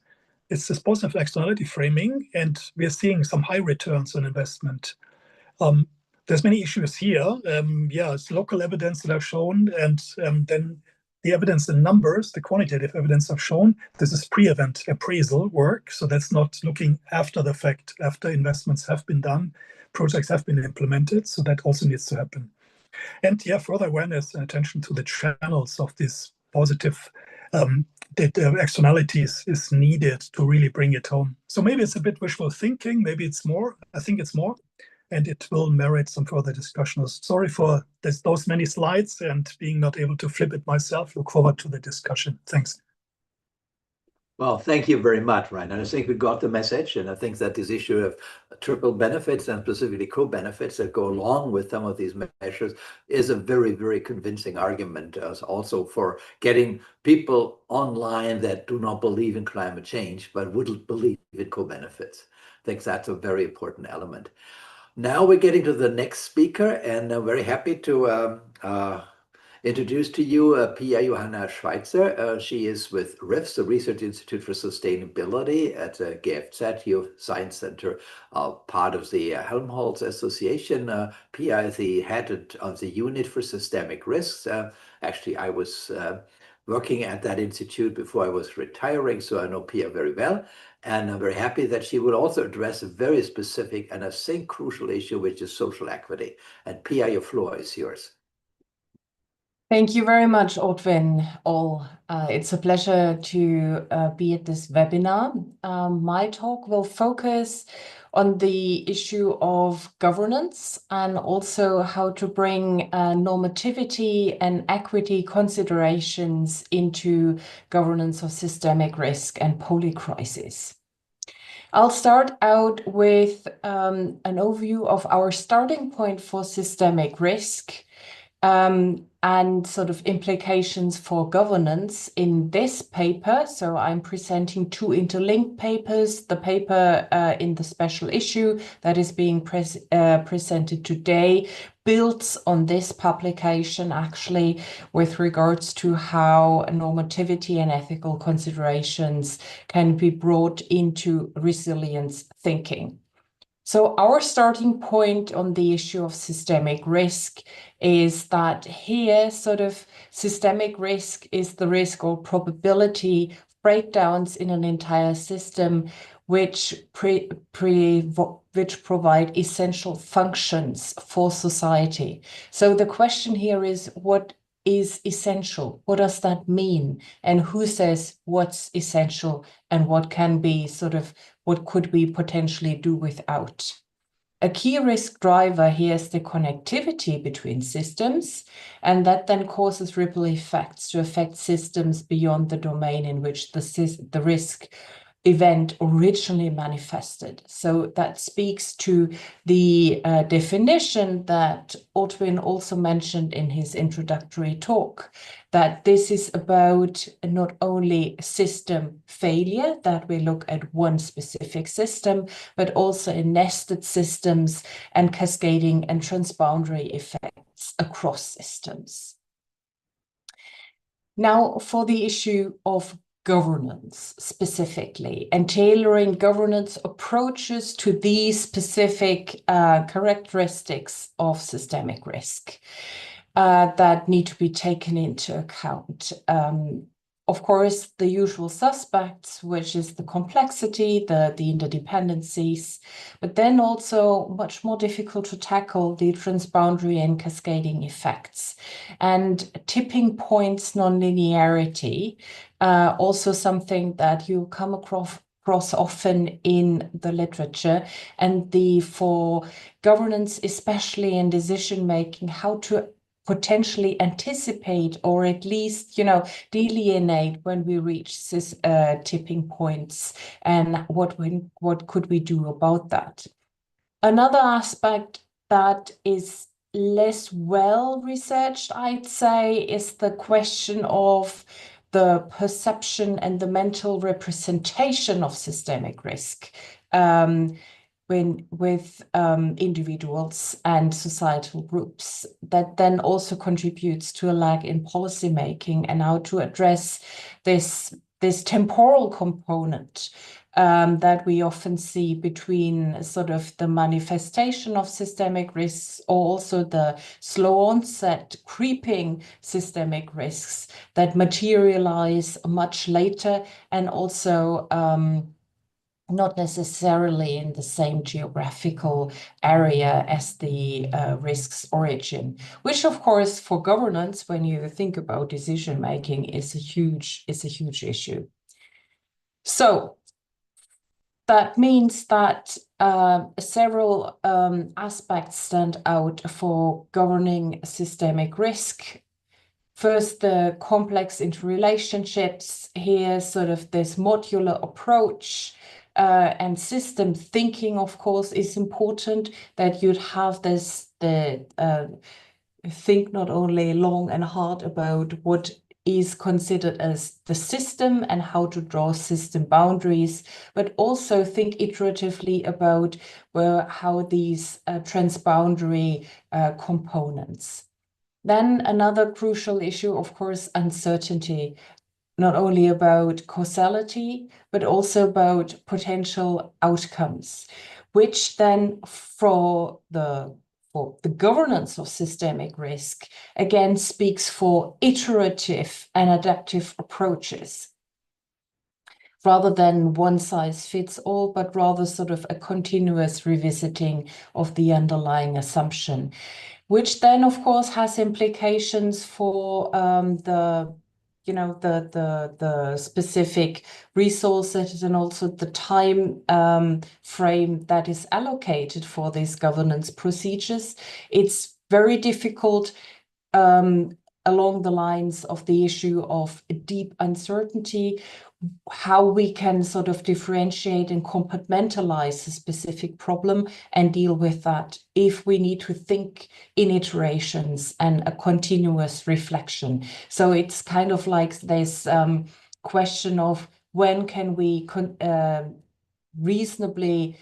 It's this positive externality framing, and we're seeing some high returns on investment. There's many issues here. It's local evidence that I've shown, and then the evidence in numbers, the quantitative evidence I've shown. This is pre-event appraisal work, so that's not looking after the fact, after investments have been done, projects have been implemented, so that also needs to happen. And further awareness and attention to the channels of this positive externalities is needed to really bring it home. So maybe it's a bit wishful thinking, maybe it's more, I think it's more, and it will merit some further discussion. Sorry for those many slides and being not able to flip it myself. Look forward to the discussion. Thanks. Well, thank you very much, Ryan. And I think we got the message, and I think that this issue of triple benefits and specifically co-benefits that go along with some of these measures is a very, very convincing argument also for getting people online that do not believe in climate change, but would believe in co-benefits. I think that's a very important element. Now we're getting to the next speaker, and I'm very happy to introduce to you Pia Johanna Schweitzer. She is with RIFS, the Research Institute for Sustainability at GFZ Science Center, part of the Helmholtz Association. Pia is the head of the Unit for Systemic Risks. Actually, I was working at that institute before I was retiring, so I know Pia very well. And I'm very happy that she will also address a very specific and I think crucial issue, which is social equity. And Pia, your floor is yours. Thank you very much, Otwin. It's a pleasure to be at this webinar. My talk will focus on the issue of governance and also how to bring normativity and equity considerations into governance of systemic risk and polycrisis. I'll start out with an overview of our starting point for systemic risk, and sort of implications for governance in this paper. So I'm presenting two interlinked papers. The paper in the special issue that is being presented today builds on this publication actually with regards to how normativity and ethical considerations can be brought into resilience thinking. So our starting point on the issue of systemic risk is that here sort of systemic risk is the risk or probability breakdowns in an entire system which provide essential functions for society. So the question here is, what is essential? What does that mean? And who says what's essential and what can be what could we potentially do without? A key risk driver here is the connectivity between systems, and that then causes ripple effects to affect systems beyond the domain in which the risk event originally manifested. So that speaks to the definition that Otwin also mentioned in his introductory talk, that this is about not only system failure, that we look at one specific system, but also in nested systems and cascading and transboundary effects across systems. Now, for the issue of governance specifically, and tailoring governance approaches to these specific characteristics of systemic risk that need to be taken into account. Of course, the usual suspects, which is the complexity, the interdependencies, but then also much more difficult to tackle the transboundary and cascading effects. And tipping points nonlinearity, also something that you come across often in the literature, and for governance, especially in decision making, how to potentially anticipate or at least, delineate when we reach tipping points and what could we do about that. Another aspect that is less well researched, I'd say, is the question of the perception and the mental representation of systemic risk with individuals and societal groups, that then also contributes to a lag in policy making and how to address this temporal component that we often see between sort of the manifestation of systemic risks, or also the slow onset creeping systemic risks that materialize much later, and also not necessarily in the same geographical area as the risk's origin, which of course for governance, when you think about decision making, is a huge issue. So that means that several aspects stand out for governing systemic risk. First, the complex interrelationships. Here, sort of this modular approach and system thinking, of course, is important, that you'd have think not only long and hard about what is considered as the system and how to draw system boundaries, but also think iteratively about how these transboundary components. Then another crucial issue, of course, uncertainty, not only about causality, but also about potential outcomes, which then for the governance of systemic risk, again, speaks for iterative and adaptive approaches, rather than one size fits all, but rather sort of a continuous revisiting of the underlying assumption, which then, of course, has implications for the specific resources and also the time frame that is allocated for these governance procedures. It's very difficult along the lines of the issue of deep uncertainty, how we can sort of differentiate and compartmentalize a specific problem and deal with that if we need to think in iterations and a continuous reflection. So it's kind of like this question of when can we with reasonable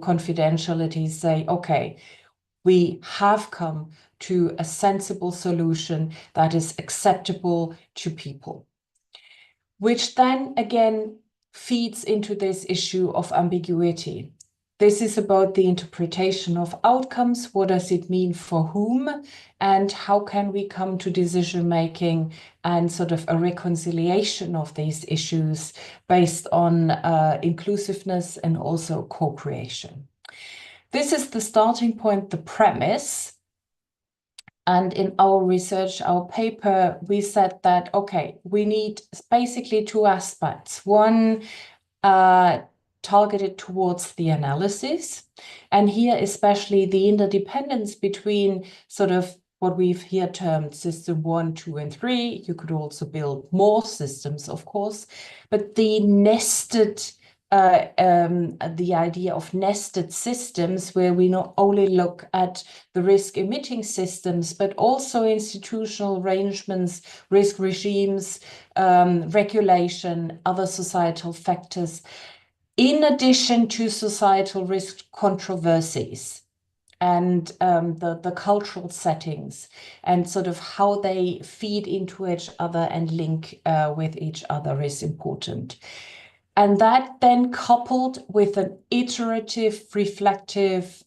confidentiality say, okay, we have come to a sensible solution that is acceptable to people. Which then again feeds into this issue of ambiguity. This is about the interpretation of outcomes. What does it mean for whom? And how can we come to decision making and sort of a reconciliation of these issues based on inclusiveness and also co-creation? This is the starting point, the premise. And in our research, our paper, we said that, okay, we need basically two aspects. One, targeted towards the analysis. And here, especially the interdependence between sort of what we've here termed system 1, 2, and 3. You could also build more systems, of course, but the nested the idea of nested systems, where we not only look at the risk emitting systems, but also institutional arrangements, risk regimes, regulation, other societal factors, in addition to societal risk controversies and the cultural settings and sort of how they feed into each other and link with each other is important. And that then coupled with an iterative, reflective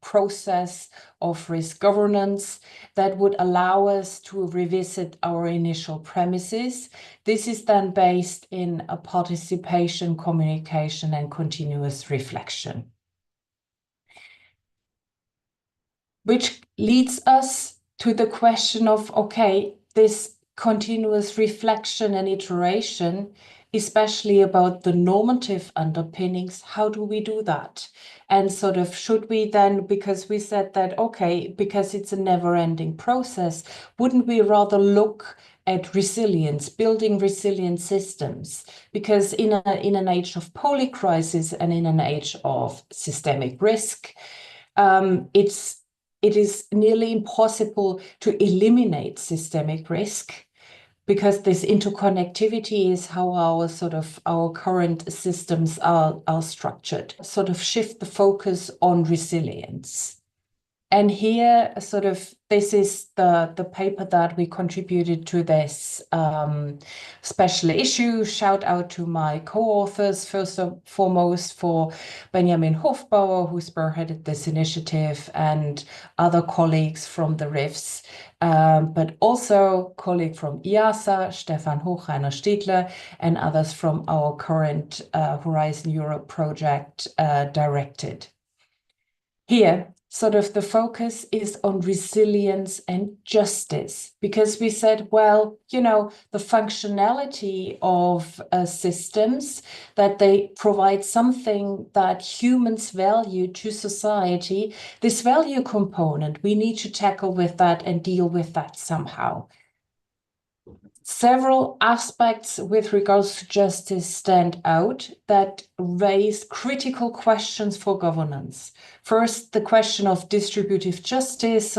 process of risk governance that would allow us to revisit our initial premises. This is then based in a participation, communication, and continuous reflection. Which leads us to the question of, okay, this continuous reflection and iteration, especially about the normative underpinnings, how do we do that? And sort of should we then, because we said that, okay, because it's a never-ending process, wouldn't we rather look at resilience, building resilient systems? Because in an age of polycrisis and in an age of systemic risk, it is nearly impossible to eliminate systemic risk. because this interconnectivity is how our current systems are structured. Sort of shift the focus on resilience. And here, this is the paper that we contributed to this special issue. Shout out to my co-authors, first and foremost for Benjamin Hofbauer, who spearheaded this initiative, and other colleagues from the RIFs, but also colleague from IASA, Stefan Hoch, Rainer Stiegler, and others from our current Horizon Europe project directed. Here, the focus is on resilience and justice, because we said, well, the functionality of systems, that they provide something that humans value to society, this value component, we need to tackle with that and deal with that somehow. Several aspects with regards to justice stand out that raise critical questions for governance. First, the question of distributive justice,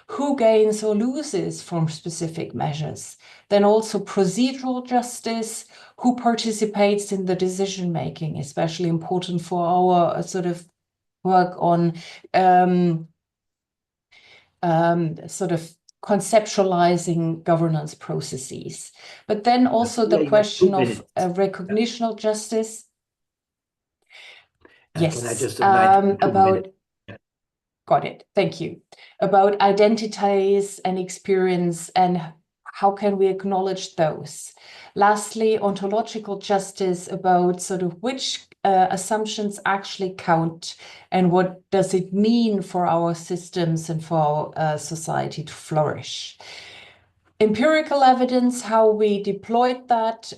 who gains or loses from specific measures. Then also procedural justice, who participates in the decision-making, especially important for our work on conceptualizing governance processes. But then also the question of recognitional justice. Yes, can I just about got it. Thank you. About identities and experience and how can we acknowledge those. Lastly, ontological justice about which assumptions actually count and what does it mean for our systems and for our society to flourish. Empirical evidence, how we deployed that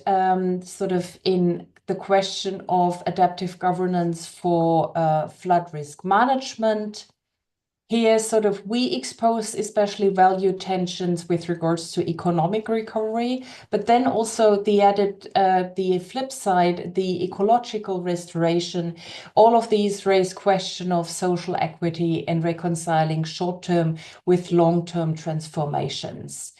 in the question of adaptive governance for flood risk management. Here, we expose especially value tensions with regards to economic recovery, but then also the flip side, the ecological restoration. All of these raise question of social equity and reconciling short-term with long-term transformations.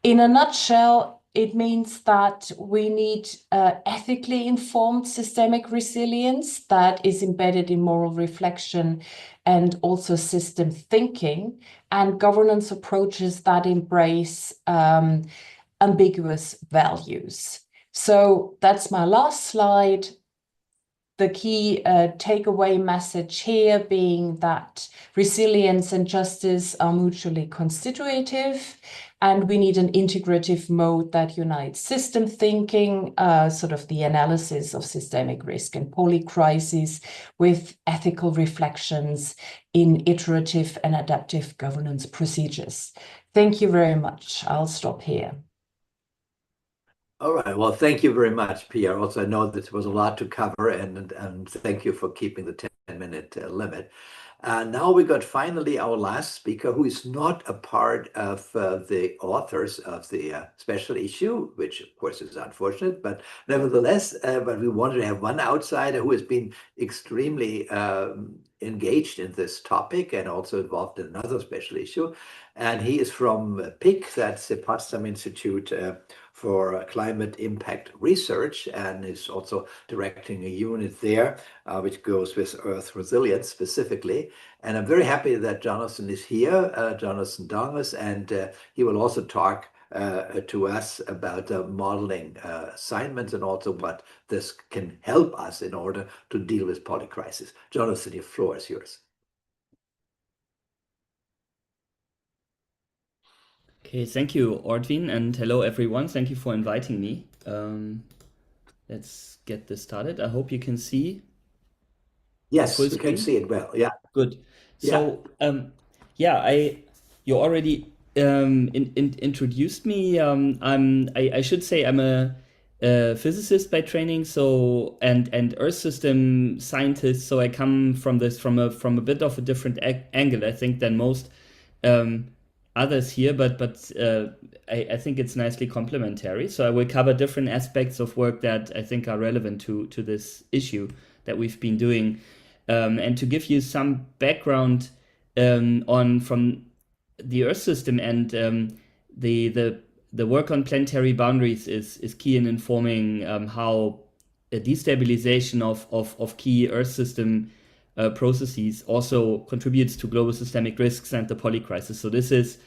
In a nutshell, it means that we need ethically informed systemic resilience that is embedded in moral reflection and also system thinking, and governance approaches that embrace ambiguous values. So that's my last slide. The key takeaway message here being that resilience and justice are mutually constitutive, and we need an integrative mode that unites system thinking, the analysis of systemic risk and polycrisis with ethical reflections in iterative and adaptive governance procedures. Thank you very much. I'll stop here. All right. Well, thank you very much, Pierre. Also, I know this was a lot to cover, and thank you for keeping the 10-minute limit. Now we got finally our last speaker, who is not a part of the authors of the special issue, which of course is unfortunate, but nevertheless, but we wanted to have one outsider who has been extremely engaged in this topic and also involved in another special issue. And he is from PIC, that's the Potsdam Institute for Climate Impact Research, and is also directing a unit there, which goes with Earth resilience specifically. And I'm very happy that Jonathan is here, Jonathan Donges, and he will also talk to us about the modeling assignments and also what this can help us in order to deal with polycrisis. Jonathan, the floor is yours. Okay, thank you, Ortwin, and hello, everyone. Thank you for inviting me. Let's get this started. I hope you can see. Yes, we can see it well. Yeah. Good. So, you already introduced me. I should say I'm a physicist by training, so and Earth system scientist. So I come from this from a bit of a different angle, I think, than most others here, but I think it's nicely complementary. So I will cover different aspects of work that I think are relevant to this issue that we've been doing, and to give you some background from the Earth system and the the work on planetary boundaries is key in informing how a destabilization of key Earth system processes also contributes to global systemic risks and the polycrisis. So this is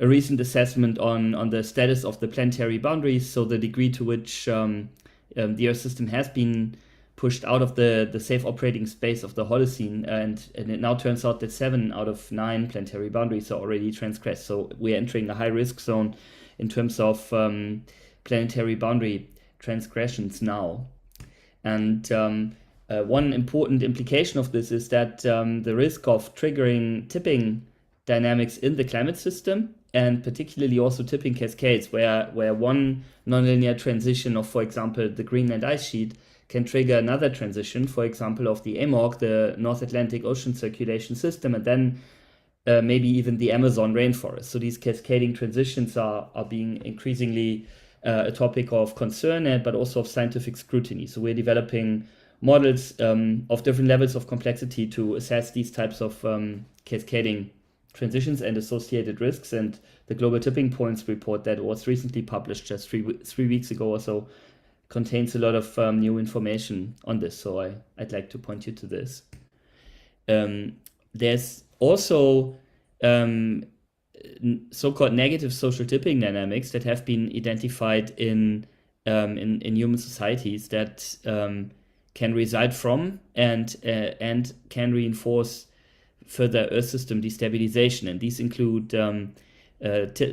a recent assessment on the status of the planetary boundaries, so the degree to which the Earth system has been pushed out of the safe operating space of the Holocene, and it now turns out that 7 out of 9 planetary boundaries are already transgressed. So we're entering a high risk zone in terms of planetary boundary transgressions now. And one important implication of this is that the risk of triggering tipping dynamics in the climate system, and particularly also tipping cascades, where one nonlinear transition of, for example, the Greenland ice sheet can trigger another transition, for example, of the AMOC, the North Atlantic Ocean Circulation System, and then maybe even the Amazon rainforest. So these cascading transitions are being increasingly a topic of concern, but also of scientific scrutiny. So we're developing models of different levels of complexity to assess these types of cascading transitions and associated risks. And the Global Tipping Points report that was recently published just three weeks ago or so contains a lot of new information on this. So I'd like to point you to this. There's also so-called negative social tipping dynamics that have been identified in human societies that can result from and can reinforce further Earth system destabilization. And these include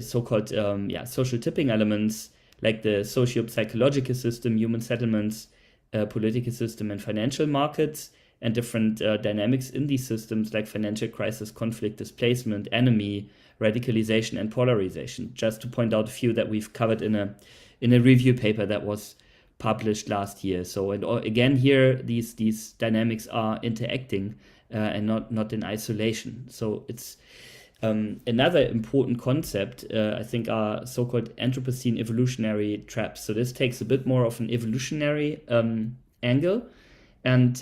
so-called social tipping elements like the socio-psychological system, human settlements, political system, and financial markets, and different dynamics in these systems like financial crisis, conflict, displacement, enemy, radicalization, and polarization. Just to point out a few that we've covered in a review paper that was published last year. So again, here these dynamics are interacting and not in isolation. So it's another important concept, I think, are so-called Anthropocene evolutionary traps. So this takes a bit more of an evolutionary angle, and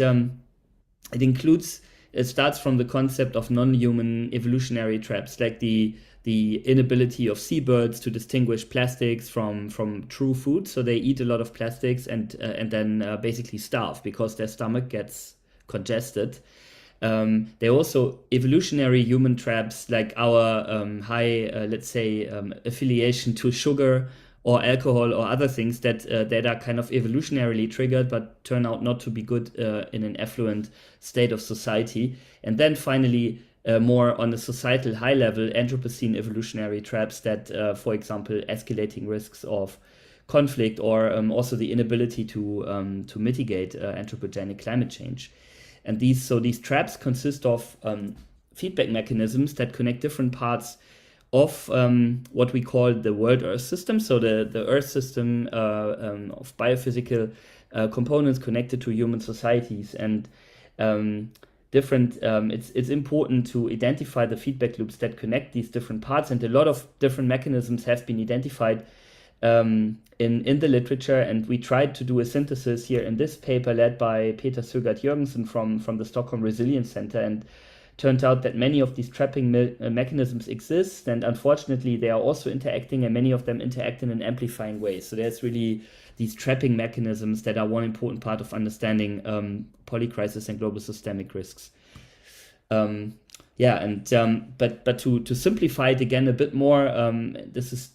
it starts from the concept of non-human evolutionary traps, like the inability of seabirds to distinguish plastics from true food. So they eat a lot of plastics and then basically starve because their stomach gets congested. There are also evolutionary human traps, like our high, affiliation to sugar or alcohol or other things that are kind of evolutionarily triggered but turn out not to be good in an affluent state of society. And then finally, more on a societal high level, Anthropocene evolutionary traps that, for example, escalating risks of conflict or also the inability to mitigate anthropogenic climate change. And these traps consist of feedback mechanisms that connect different parts of what we call the world Earth system. So the Earth system of biophysical components connected to human societies, and it's important to identify the feedback loops that connect these different parts. And a lot of different mechanisms have been identified in the literature, and we tried to do a synthesis here in this paper led by Peter Søgaard Jørgensen from the Stockholm Resilience Center, and turned out that many of these trapping mechanisms exist, and unfortunately they are also interacting, and many of them interact in an amplifying way. So there's really these trapping mechanisms that are one important part of understanding polycrisis and global systemic risks. But to simplify it again a bit more, this is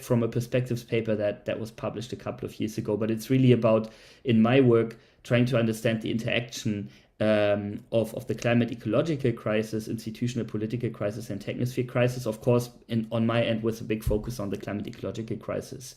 from a perspectives paper that was published a couple of years ago. But it's really about, in my work, trying to understand the interaction of the climate ecological crisis, institutional political crisis, and technosphere crisis. Of course, on my end, with a big focus on the climate ecological crisis.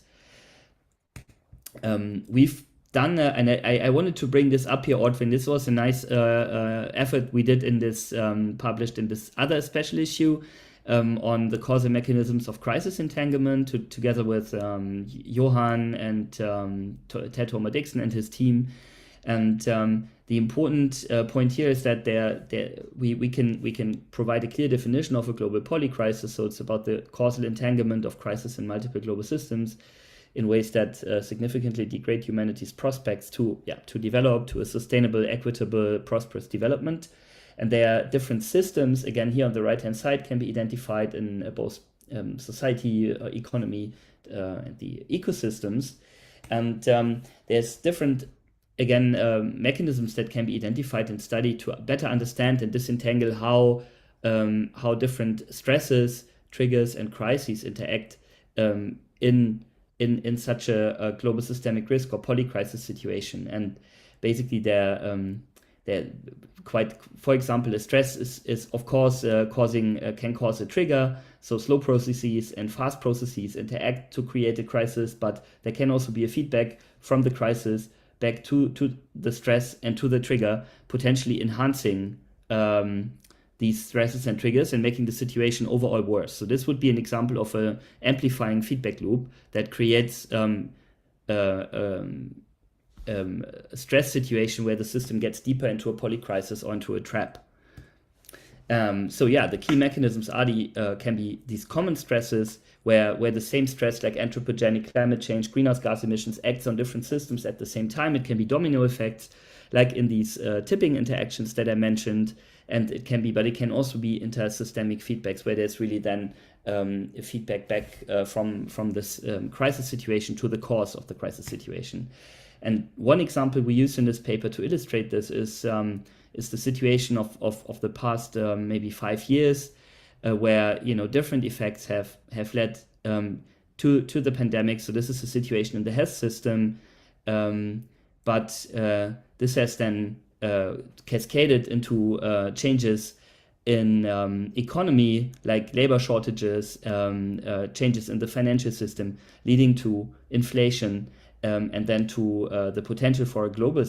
We've done, and I wanted to bring this up here, Ortwin. This was a nice effort we did in this, published in this other special issue on the causal mechanisms of crisis entanglement, together with Johan and Ted Homer-Dixon and his team. And the important point here is that we can provide a clear definition of a global polycrisis. So it's about the causal entanglement of crisis in multiple global systems in ways that significantly degrade humanity's prospects to develop to a sustainable, equitable, prosperous development. And there are different systems, again, here on the right-hand side, can be identified in both society, economy, and the ecosystems. And there's different, again, mechanisms that can be identified and studied to better understand and disentangle how different stresses, triggers, and crises interact in such a global systemic risk or polycrisis situation. And basically, they're quite, for example, a stress is of course can cause a trigger. So slow processes and fast processes interact to create a crisis, but there can also be a feedback from the crisis back to the stress and to the trigger, potentially enhancing these stresses and triggers and making the situation overall worse. So this would be an example of an amplifying feedback loop that creates a stress situation where the system gets deeper into a polycrisis or into a trap. So yeah, the key mechanisms are can be these common stresses where the same stress, like anthropogenic climate change, greenhouse gas emissions, acts on different systems at the same time. It can be domino effects, like in these tipping interactions that I mentioned, and it can also be intersystemic feedbacks where there's really then a feedback back from this crisis situation to the cause of the crisis situation. And one example we use in this paper to illustrate this is the situation of the past maybe 5 years, where different effects have led to the pandemic. So this is a situation in the health system, but this has then cascaded into changes in economy, like labor shortages, changes in the financial system, leading to inflation, and then to the potential for a global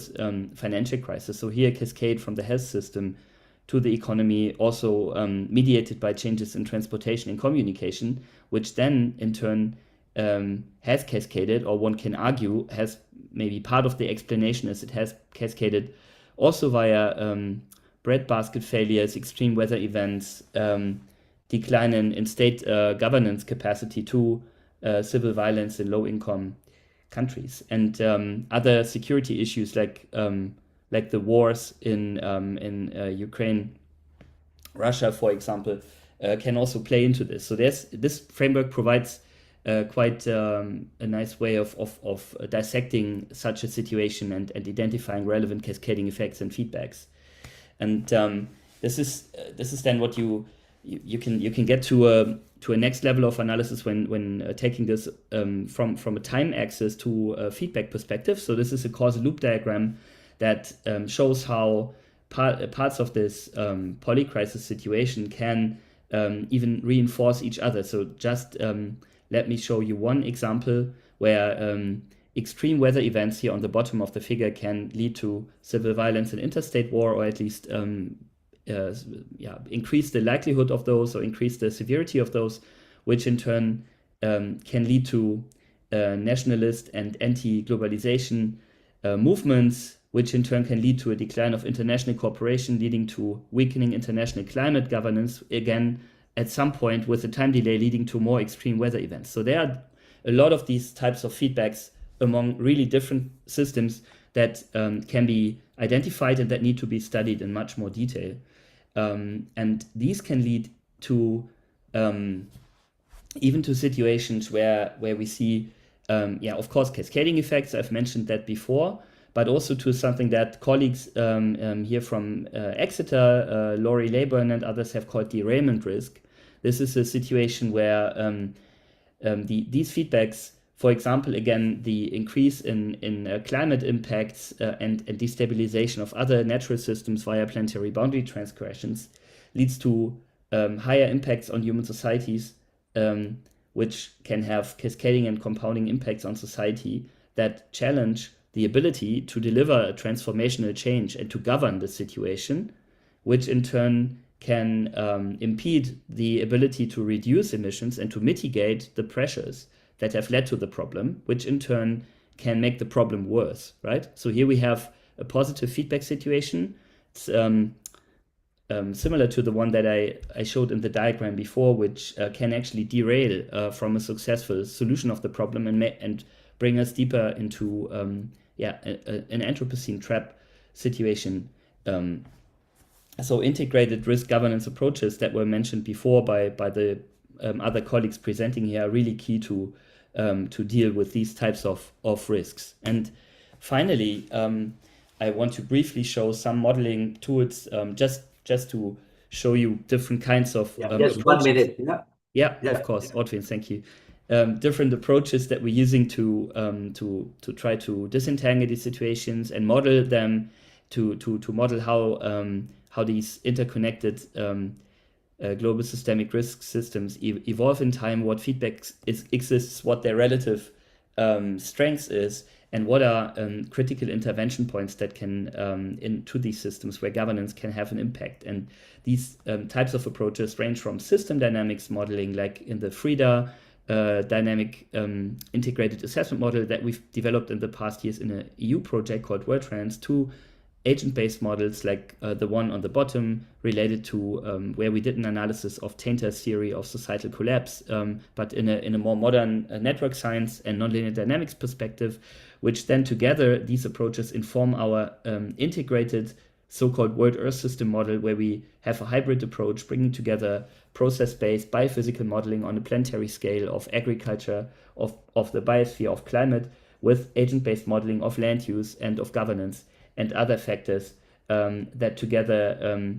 financial crisis. So here, cascade from the health system to the economy, also mediated by changes in transportation and communication, which then in turn has cascaded, or one can argue has maybe part of the explanation is it has cascaded also via breadbasket failures, extreme weather events, decline in state governance capacity to civil violence in low-income countries, and other security issues like the wars in Ukraine, Russia, for example, can also play into this. So this framework provides quite a nice way of dissecting such a situation and identifying relevant cascading effects and feedbacks. And this is then what you can get to a next level of analysis when taking this from a time axis to a feedback perspective. So this is a causal loop diagram that shows how parts of this polycrisis situation can even reinforce each other. So just let me show you one example where extreme weather events here on the bottom of the figure can lead to civil violence and interstate war, or at least increase the likelihood of those or increase the severity of those, which in turn can lead to nationalist and anti-globalization movements, which in turn can lead to a decline of international cooperation, leading to weakening international climate governance, again, at some point with a time delay leading to more extreme weather events. So there are a lot of these types of feedbacks among really different systems that can be identified and that need to be studied in much more detail. And these can lead to even to situations where we see, of course, cascading effects. I've mentioned that before, but also to something that colleagues here from Exeter, Laurie Leyburn and others have called derailment risk. This is a situation where these feedbacks, for example, again, the increase in climate impacts and destabilization of other natural systems via planetary boundary transgressions leads to higher impacts on human societies, which can have cascading and compounding impacts on society that challenge the ability to deliver a transformational change and to govern the situation, which in turn can impede the ability to reduce emissions and to mitigate the pressures that have led to the problem, which in turn can make the problem worse, right? So here we have a positive feedback situation. It's similar to the one that I showed in the diagram before, which can actually derail from a successful solution of the problem and bring us deeper into an Anthropocene trap situation. So integrated risk governance approaches that were mentioned before by the other colleagues presenting here are really key to deal with these types of risks. And finally, I want to briefly show some modeling tools, just to show you different kinds of just approaches. 1 minute. Yeah, of course, Otwin, thank you. Different approaches that we're using to try to disentangle these situations and model them, to model how these interconnected global systemic risk systems evolve in time, what feedback exists, what their relative strengths is, and what are critical intervention points that can into these systems where governance can have an impact. And these types of approaches range from system dynamics modeling, like in the FRIDA dynamic integrated assessment model that we've developed in the past years in an EU project called WorldTrans, to agent-based models like the one on the bottom, related to where we did an analysis of Tainter's theory of societal collapse, but in a more modern network science and nonlinear dynamics perspective, which then together these approaches inform our integrated so-called World Earth System model, where we have a hybrid approach bringing together process-based biophysical modeling on a planetary scale of agriculture, of the biosphere, of climate, with agent-based modeling of land use and of governance and other factors that together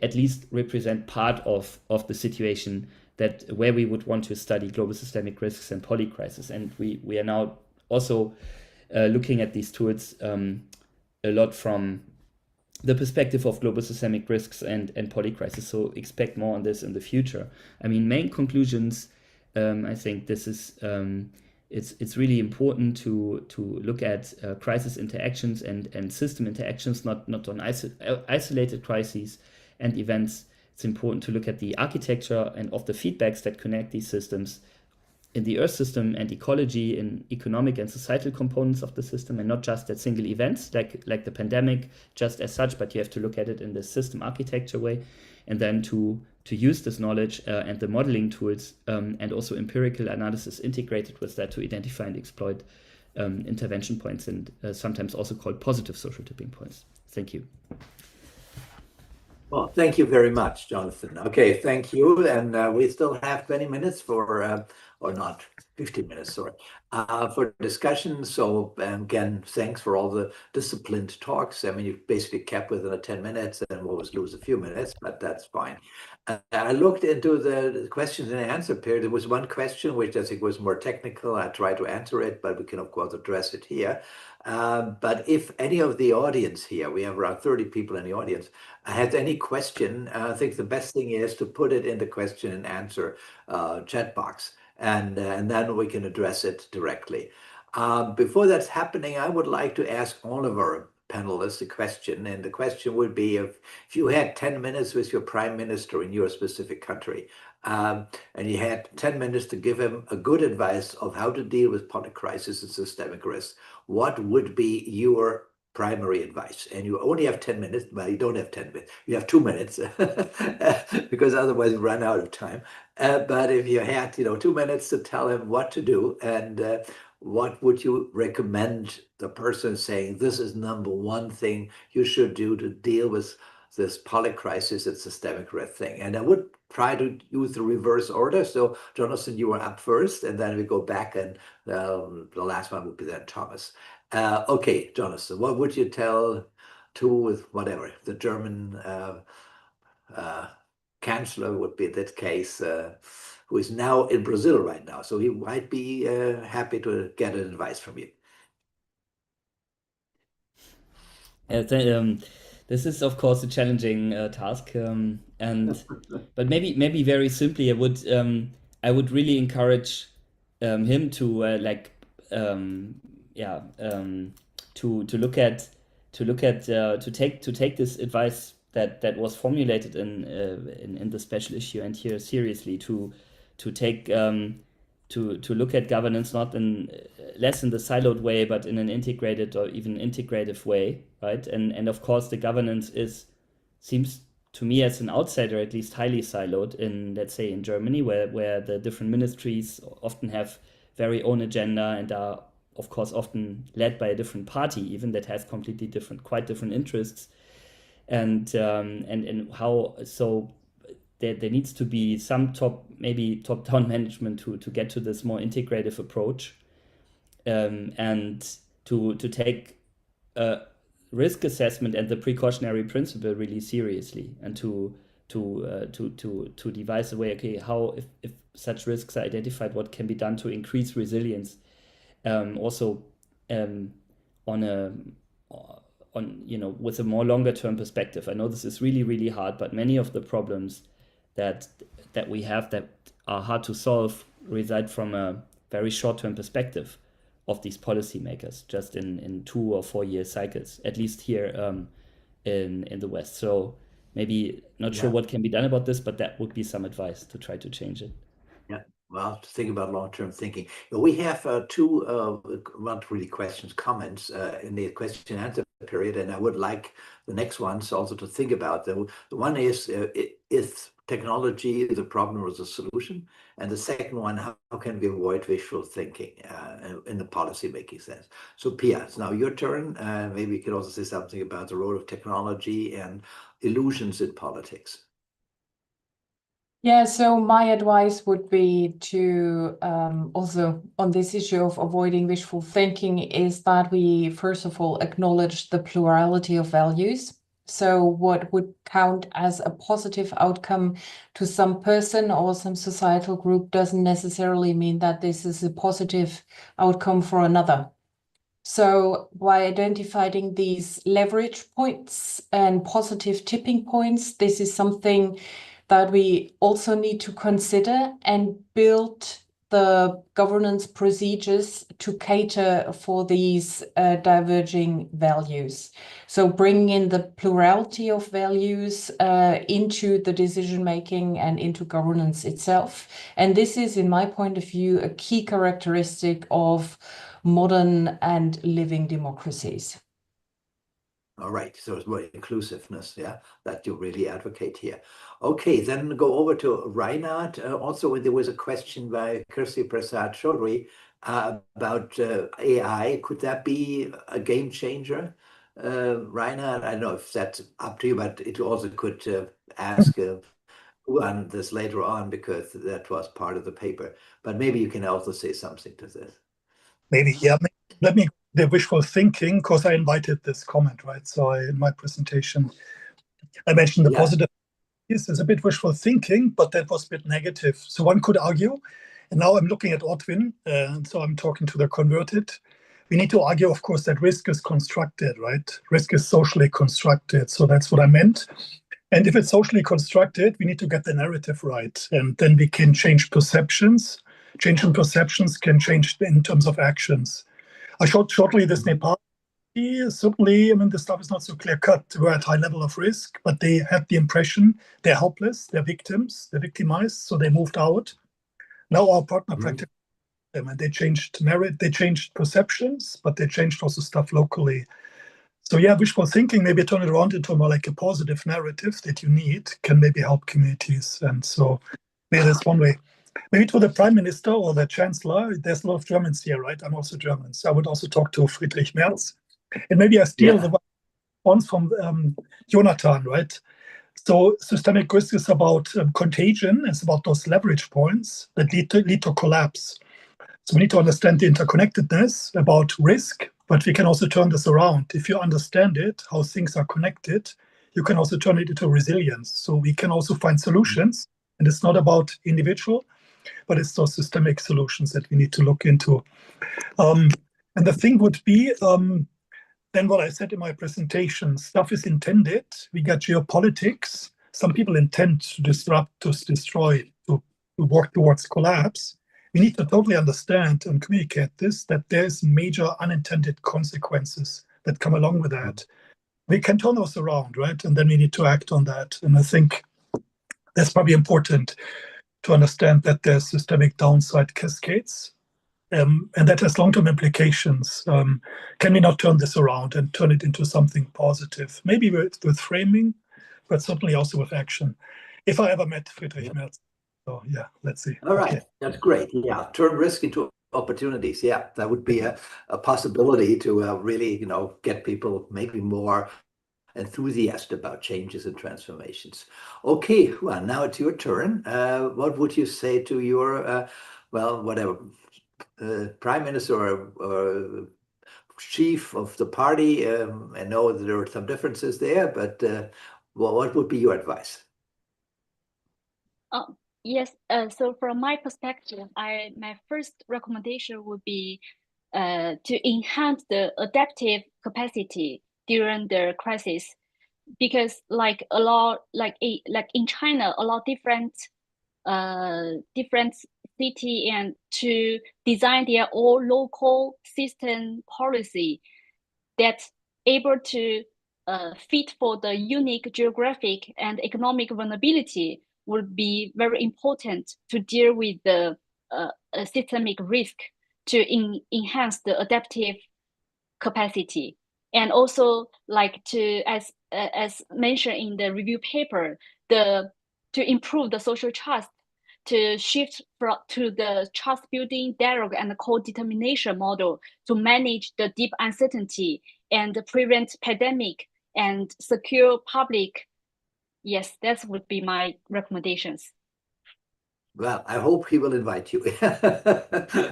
at least represent part of the situation that where we would want to study global systemic risks and polycrisis. And we are now also looking at these tools a lot from the perspective of global systemic risks and polycrisis. So expect more on this in the future. I mean, main conclusions, I think this is it's really important to look at crisis interactions and system interactions, not on isolated crises and events. It's important to look at the architecture and of the feedbacks that connect these systems in the Earth system and ecology, in economic and societal components of the system, and not just at single events like the pandemic just as such, but you have to look at it in the system architecture way, and then to use this knowledge and the modeling tools and also empirical analysis integrated with that to identify and exploit intervention points, and sometimes also called positive social tipping points. Thank you. Well, thank you very much, Jonathan. Okay, thank you. And we still have 20 minutes for, or not, 15 minutes, sorry, for discussion. So again, thanks for all the disciplined talks. I mean, you basically kept within the 10 minutes and we'll always lose a few minutes, but that's fine. I looked into the questions and answer period. There was one question which I think was more technical. I tried to answer it, but we can of course address it here. But if any of the audience here, we have around 30 people in the audience, has any question, I think the best thing is to put it in the question and answer chat box, and then we can address it directly. Before that's happening, I would like to ask all of our panelists a question, and the question would be, if you had 10 minutes with your prime minister in your specific country, and you had 10 minutes to give him a good advice of how to deal with polycrisis and systemic risk, what would be your primary advice? And you only have 10 minutes. Well, you don't have 10 minutes. You have 2 minutes because otherwise you run out of time. But if you had, 2 minutes to tell him what to do, and what would you recommend the person saying, this is number one thing you should do to deal with this polycrisis and systemic risk thing? And I would try to use the reverse order. So Jonathan, you were up first, and then we go back, and the last one would be then Thomas. Okay, Jonathan, what would you tell to, with whatever, the German chancellor would be in that case, who is now in Brazil right now. So he might be happy to get an advice from you. This is, of course, a challenging task, but maybe very simply, I would really encourage him to take this advice that was formulated in the special issue and here seriously, to look at governance not less in the siloed way, but in an integrated or even integrative way, right? And of course, the governance seems to me, as an outsider at least, highly siloed in, let's say, in Germany, where the different ministries often have very own agenda and are, of course, often led by a different party, even that has quite different interests, and how so. there needs to be some top-down management to get to this more integrative approach, and to take risk assessment and the precautionary principle really seriously, and to devise a way, okay, how if such risks are identified, what can be done to increase resilience, also with a more longer term perspective. I know this is really, really hard, but many of the problems that we have that are hard to solve reside from a very short term perspective of these policymakers, just in 2 or 4 year cycles, at least here in the West. So maybe not sure what can be done about this, but that would be some advice to try to change it. Yeah, well, to think about long-term thinking. We have two, not really questions, comments in the question and answer period, and I would like the next ones also to think about. The one is technology the problem or the solution? And the second one, how can we avoid wishful thinking in the policy-making sense? So Pia, it's now your turn. Maybe you can also say something about the role of technology and illusions in politics. Yeah, so my advice would be to also on this issue of avoiding wishful thinking is that we first of all acknowledge the plurality of values. So what would count as a positive outcome to some person or some societal group doesn't necessarily mean that this is a positive outcome for another. So by identifying these leverage points and positive tipping points, this is something that we also need to consider and build the governance procedures to cater for these diverging values. So bringing in the plurality of values into the decision-making and into governance itself. And this is, in my point of view, a key characteristic of modern and living democracies. All right, so it's more inclusiveness, that you really advocate here. Okay, then go over to Reinhard. Also, there was a question by Kirsi Prasad Chaudhry about AI. Could that be a game changer? Reinhard, I don't know if that's up to you, but it also could ask on this later on, because that was part of the paper. But maybe you can also say something to this. Maybe, let me the wishful thinking, because I invited this comment, right? So in my presentation, I mentioned the positive. This is a bit wishful thinking, but that was a bit negative. So one could argue, and now I'm looking at Otwin, and so I'm talking to the converted. We need to argue, of course, that risk is constructed, right? Risk is socially constructed. So that's what I meant. And if it's socially constructed, we need to get the narrative right. And then we can change perceptions. Changing perceptions can change in terms of actions. I showed shortly this Nepal. Certainly, I mean, the stuff is not so clear-cut. We're at high level of risk, but they had the impression they're helpless, they're victims, they're victimized, so they moved out. Now our partner practiced them, and they changed they changed perceptions, but they changed also stuff locally. So yeah, wishful thinking, maybe turn it around into more like a positive narrative that you need, can maybe help communities. And so maybe that's one way. Maybe to the Prime Minister or the Chancellor, there's a lot of Germans here, right? I'm also German, so I would also talk to Friedrich Merz. And maybe I steal the response from Jonathan, right? So systemic risk is about contagion. It's about those leverage points that lead to collapse. So we need to understand the interconnectedness about risk, but we can also turn this around. If you understand it, how things are connected, you can also turn it into resilience. So we can also find solutions, and it's not about individual, but it's those systemic solutions that we need to look into. And the thing would be, then what I said in my presentation, stuff is intended. We got geopolitics. Some people intend to disrupt, to destroy, to work towards collapse. We need to totally understand and communicate this, that there's major unintended consequences that come along with that. We can turn those around, right? And then we need to act on that. And I think that's probably important to understand that there's systemic downside cascades. And that has long-term implications. Can we not turn this around and turn it into something positive? Maybe with framing, but certainly also with action. If I ever met Friedrich Merz. So yeah, let's see. All right, that's great. Yeah, turn risk into opportunities. Yeah, that would be a possibility to really, get people maybe more enthusiast about changes and transformations. Okay, well, now it's your turn. What would you say to your, well, whatever, prime minister or chief of the party? I know that there are some differences there, but well, what would be your advice? Yes, so from my perspective, my first recommendation would be to enhance the adaptive capacity during the crisis, because like in China, a lot different city and to design their own local system policy that's able to fit for the unique geographic and economic vulnerability would be very important to deal with the systemic risk to enhance the adaptive capacity. And also like to, as mentioned in the review paper, to improve the social trust, to shift to the trust building dialogue and co-determination model to manage the deep uncertainty and prevent pandemic and secure public. Yes, that would be my recommendations. Well, I hope he will invite you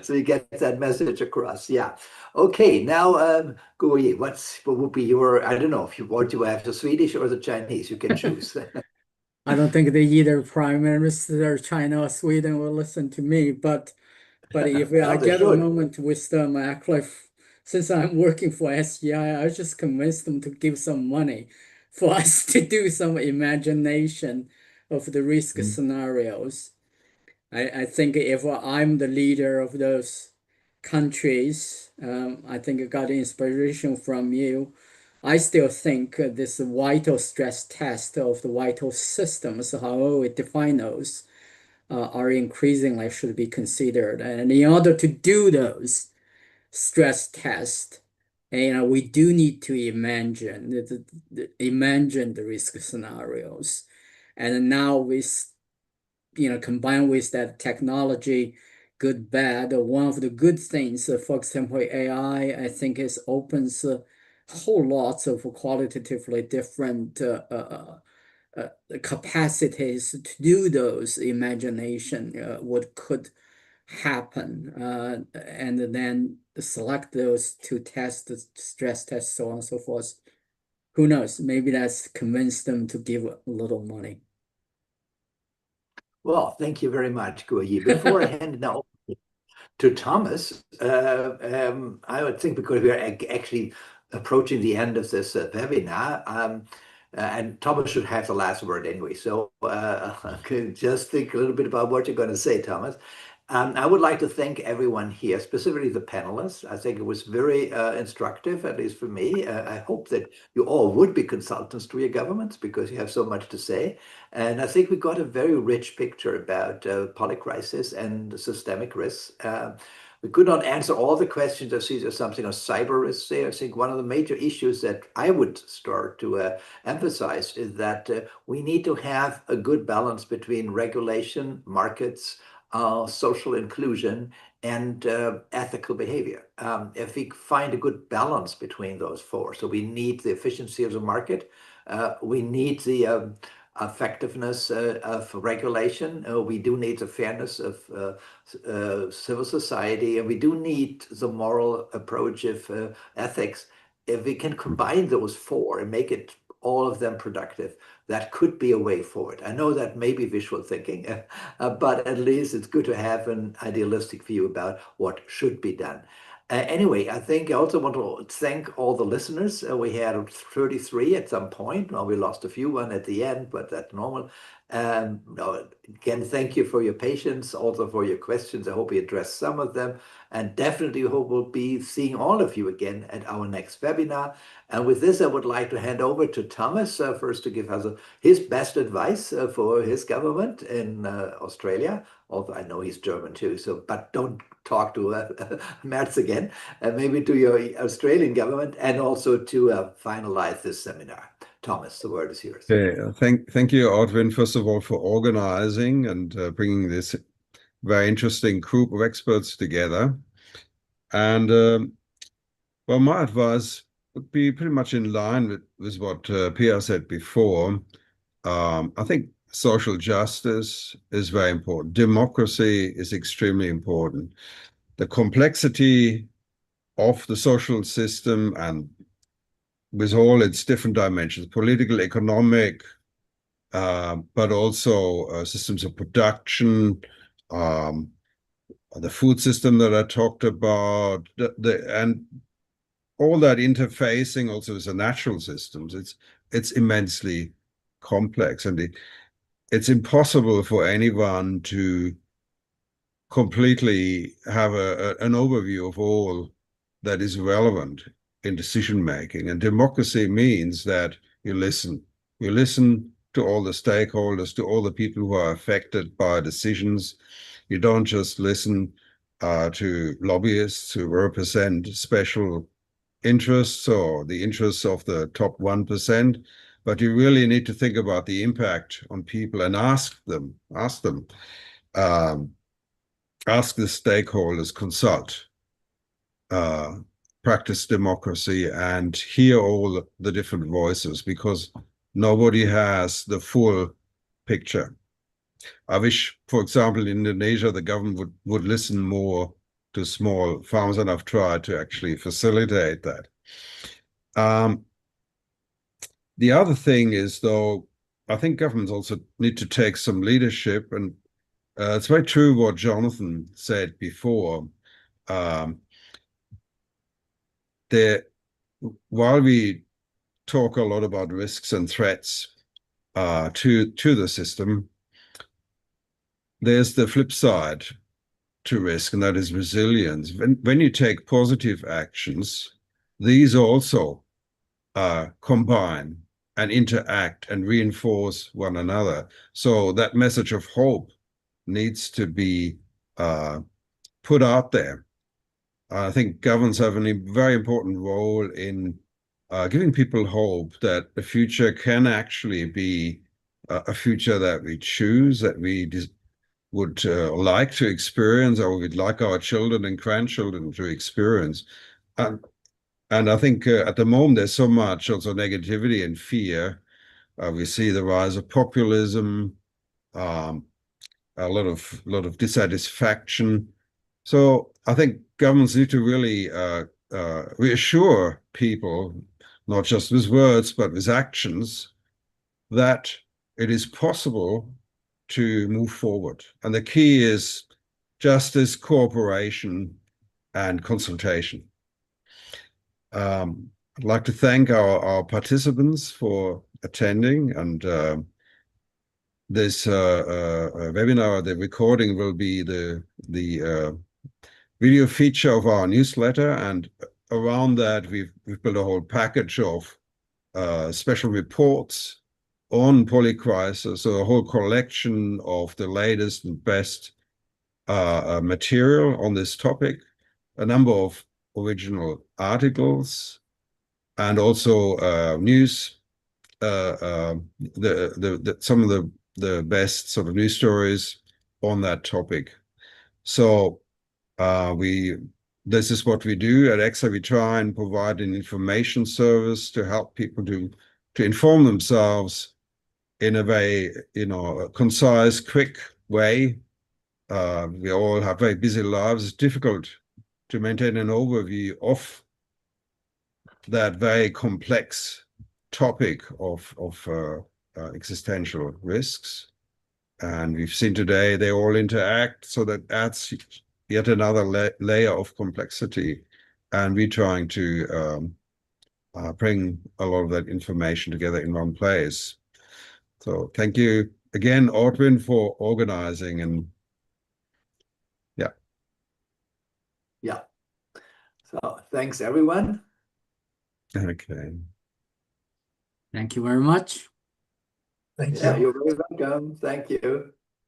so you get that message across. Yeah. Okay. Now, Gui, what would be your? I don't know if you want to have the Swedish or the Chinese. You can choose. I don't think that either Prime Minister China or Sweden will listen to me, but if I Well, they get a should. moment with them, actually, since I'm working for SGI, I just convince them to give some money for us to do some imagination of the risk scenarios. I think if I'm the leader of those countries, I think I got inspiration from you. I still think this vital stress test of the vital systems, however we define those, are increasingly should be considered. And in order to do those stress tests, we do need to imagine the risk scenarios. And now with combined with that technology, good, bad, one of the good things, for example, AI, I think is opens a whole lots of qualitatively different capacities to do those imagination, what could happen, and then select those to test the stress test, so on and so forth. Who knows? Maybe that's convinced them to give a little money. Well, thank you very much, Gui. Before I hand it now to Thomas, I would think because we are actually approaching the end of this webinar, and Thomas should have the last word anyway. So just think a little bit about what you're going to say, Thomas. I would like to thank everyone here, specifically the panelists. I think it was very instructive, at least for me. I hope that you all would be consultants to your governments because you have so much to say. And I think we got a very rich picture about polycrisis and systemic risks. We could not answer all the questions. I see there's something on cyber risks there. I think one of the major issues that I would start to emphasize is that we need to have a good balance between regulation, markets, social inclusion, and ethical behavior. If we find a good balance between those four, so we need the efficiency of the market, we need the effectiveness of regulation, we do need the fairness of civil society, and we do need the moral approach of ethics. If we can combine those four and make it all of them productive, that could be a way forward. I know that may be wishful thinking, but at least it's good to have an idealistic view about what should be done. Anyway, I think I also want to thank all the listeners. We had 33 at some point. Well, we lost a few one at the end, but that's normal. Again, thank you for your patience, also for your questions. I hope we addressed some of them, and definitely hope we'll be seeing all of you again at our next webinar. And with this, I would like to hand over to Thomas first to give us his best advice for his government in Australia. Although I know he's German too, so but don't talk to Merz again. Maybe to your Australian government, and also to finalize this seminar. Thomas, the word is yours. Okay, thank you, Ortwin, first of all, for organizing and bringing this very interesting group of experts together. And well, my advice would be pretty much in line with what Pia said before. I think social justice is very important. Democracy is extremely important. The complexity of the social system and with all its different dimensions, political, economic, but also systems of production, the food system that I talked about, and all that interfacing also with the natural systems. It's immensely complex, and it's impossible for anyone to completely have an overview of all that is relevant in decision making. And democracy means that you listen to all the stakeholders, to all the people who are affected by decisions. You don't just listen to lobbyists who represent special interests or the interests of the top 1%, but you really need to think about the impact on people and ask the stakeholders, consult, practice democracy, and hear all the different voices, because nobody has the full picture. I wish, for example, in Indonesia, the government would listen more to small farmers, and I've tried to actually facilitate that. The other thing is, though, I think governments also need to take some leadership, and it's very true what Jonathan said before. While we talk a lot about risks and threats to the system, there's the flip side to risk, and that is resilience. When you take positive actions, these also combine and interact and reinforce one another. So that message of hope needs to be put out there. I think governments have a very important role in giving people hope that the future can actually be a future that we choose, that we would like to experience, or we'd like our children and grandchildren to experience. And I think at the moment there's so much also negativity and fear. We see the rise of populism, a lot of dissatisfaction. So I think governments need to really reassure people, not just with words, but with actions, that it is possible to move forward. And the key is justice, cooperation, and consultation. I'd like to thank our participants for attending, and this webinar, the recording will be the video feature of our newsletter, and around that we've built a whole package of special reports on Polycrisis, so a whole collection of the latest and best material on this topic, a number of original articles, and also news, some of the best sort of news stories on that topic. So this is what we do at EXA. We try and provide an information service to help people to inform themselves in a very, concise, quick way. We all have very busy lives. It's difficult to maintain an overview of that very complex topic of existential risks. And we've seen today they all interact, so that adds yet another layer of complexity. And we're trying to bring a lot of that information together in one place. So thank you again, Ortwin, for organizing, and yeah. So thanks, everyone. Okay. Thank you very much. Thank you. Yeah, you're very welcome. Thank you.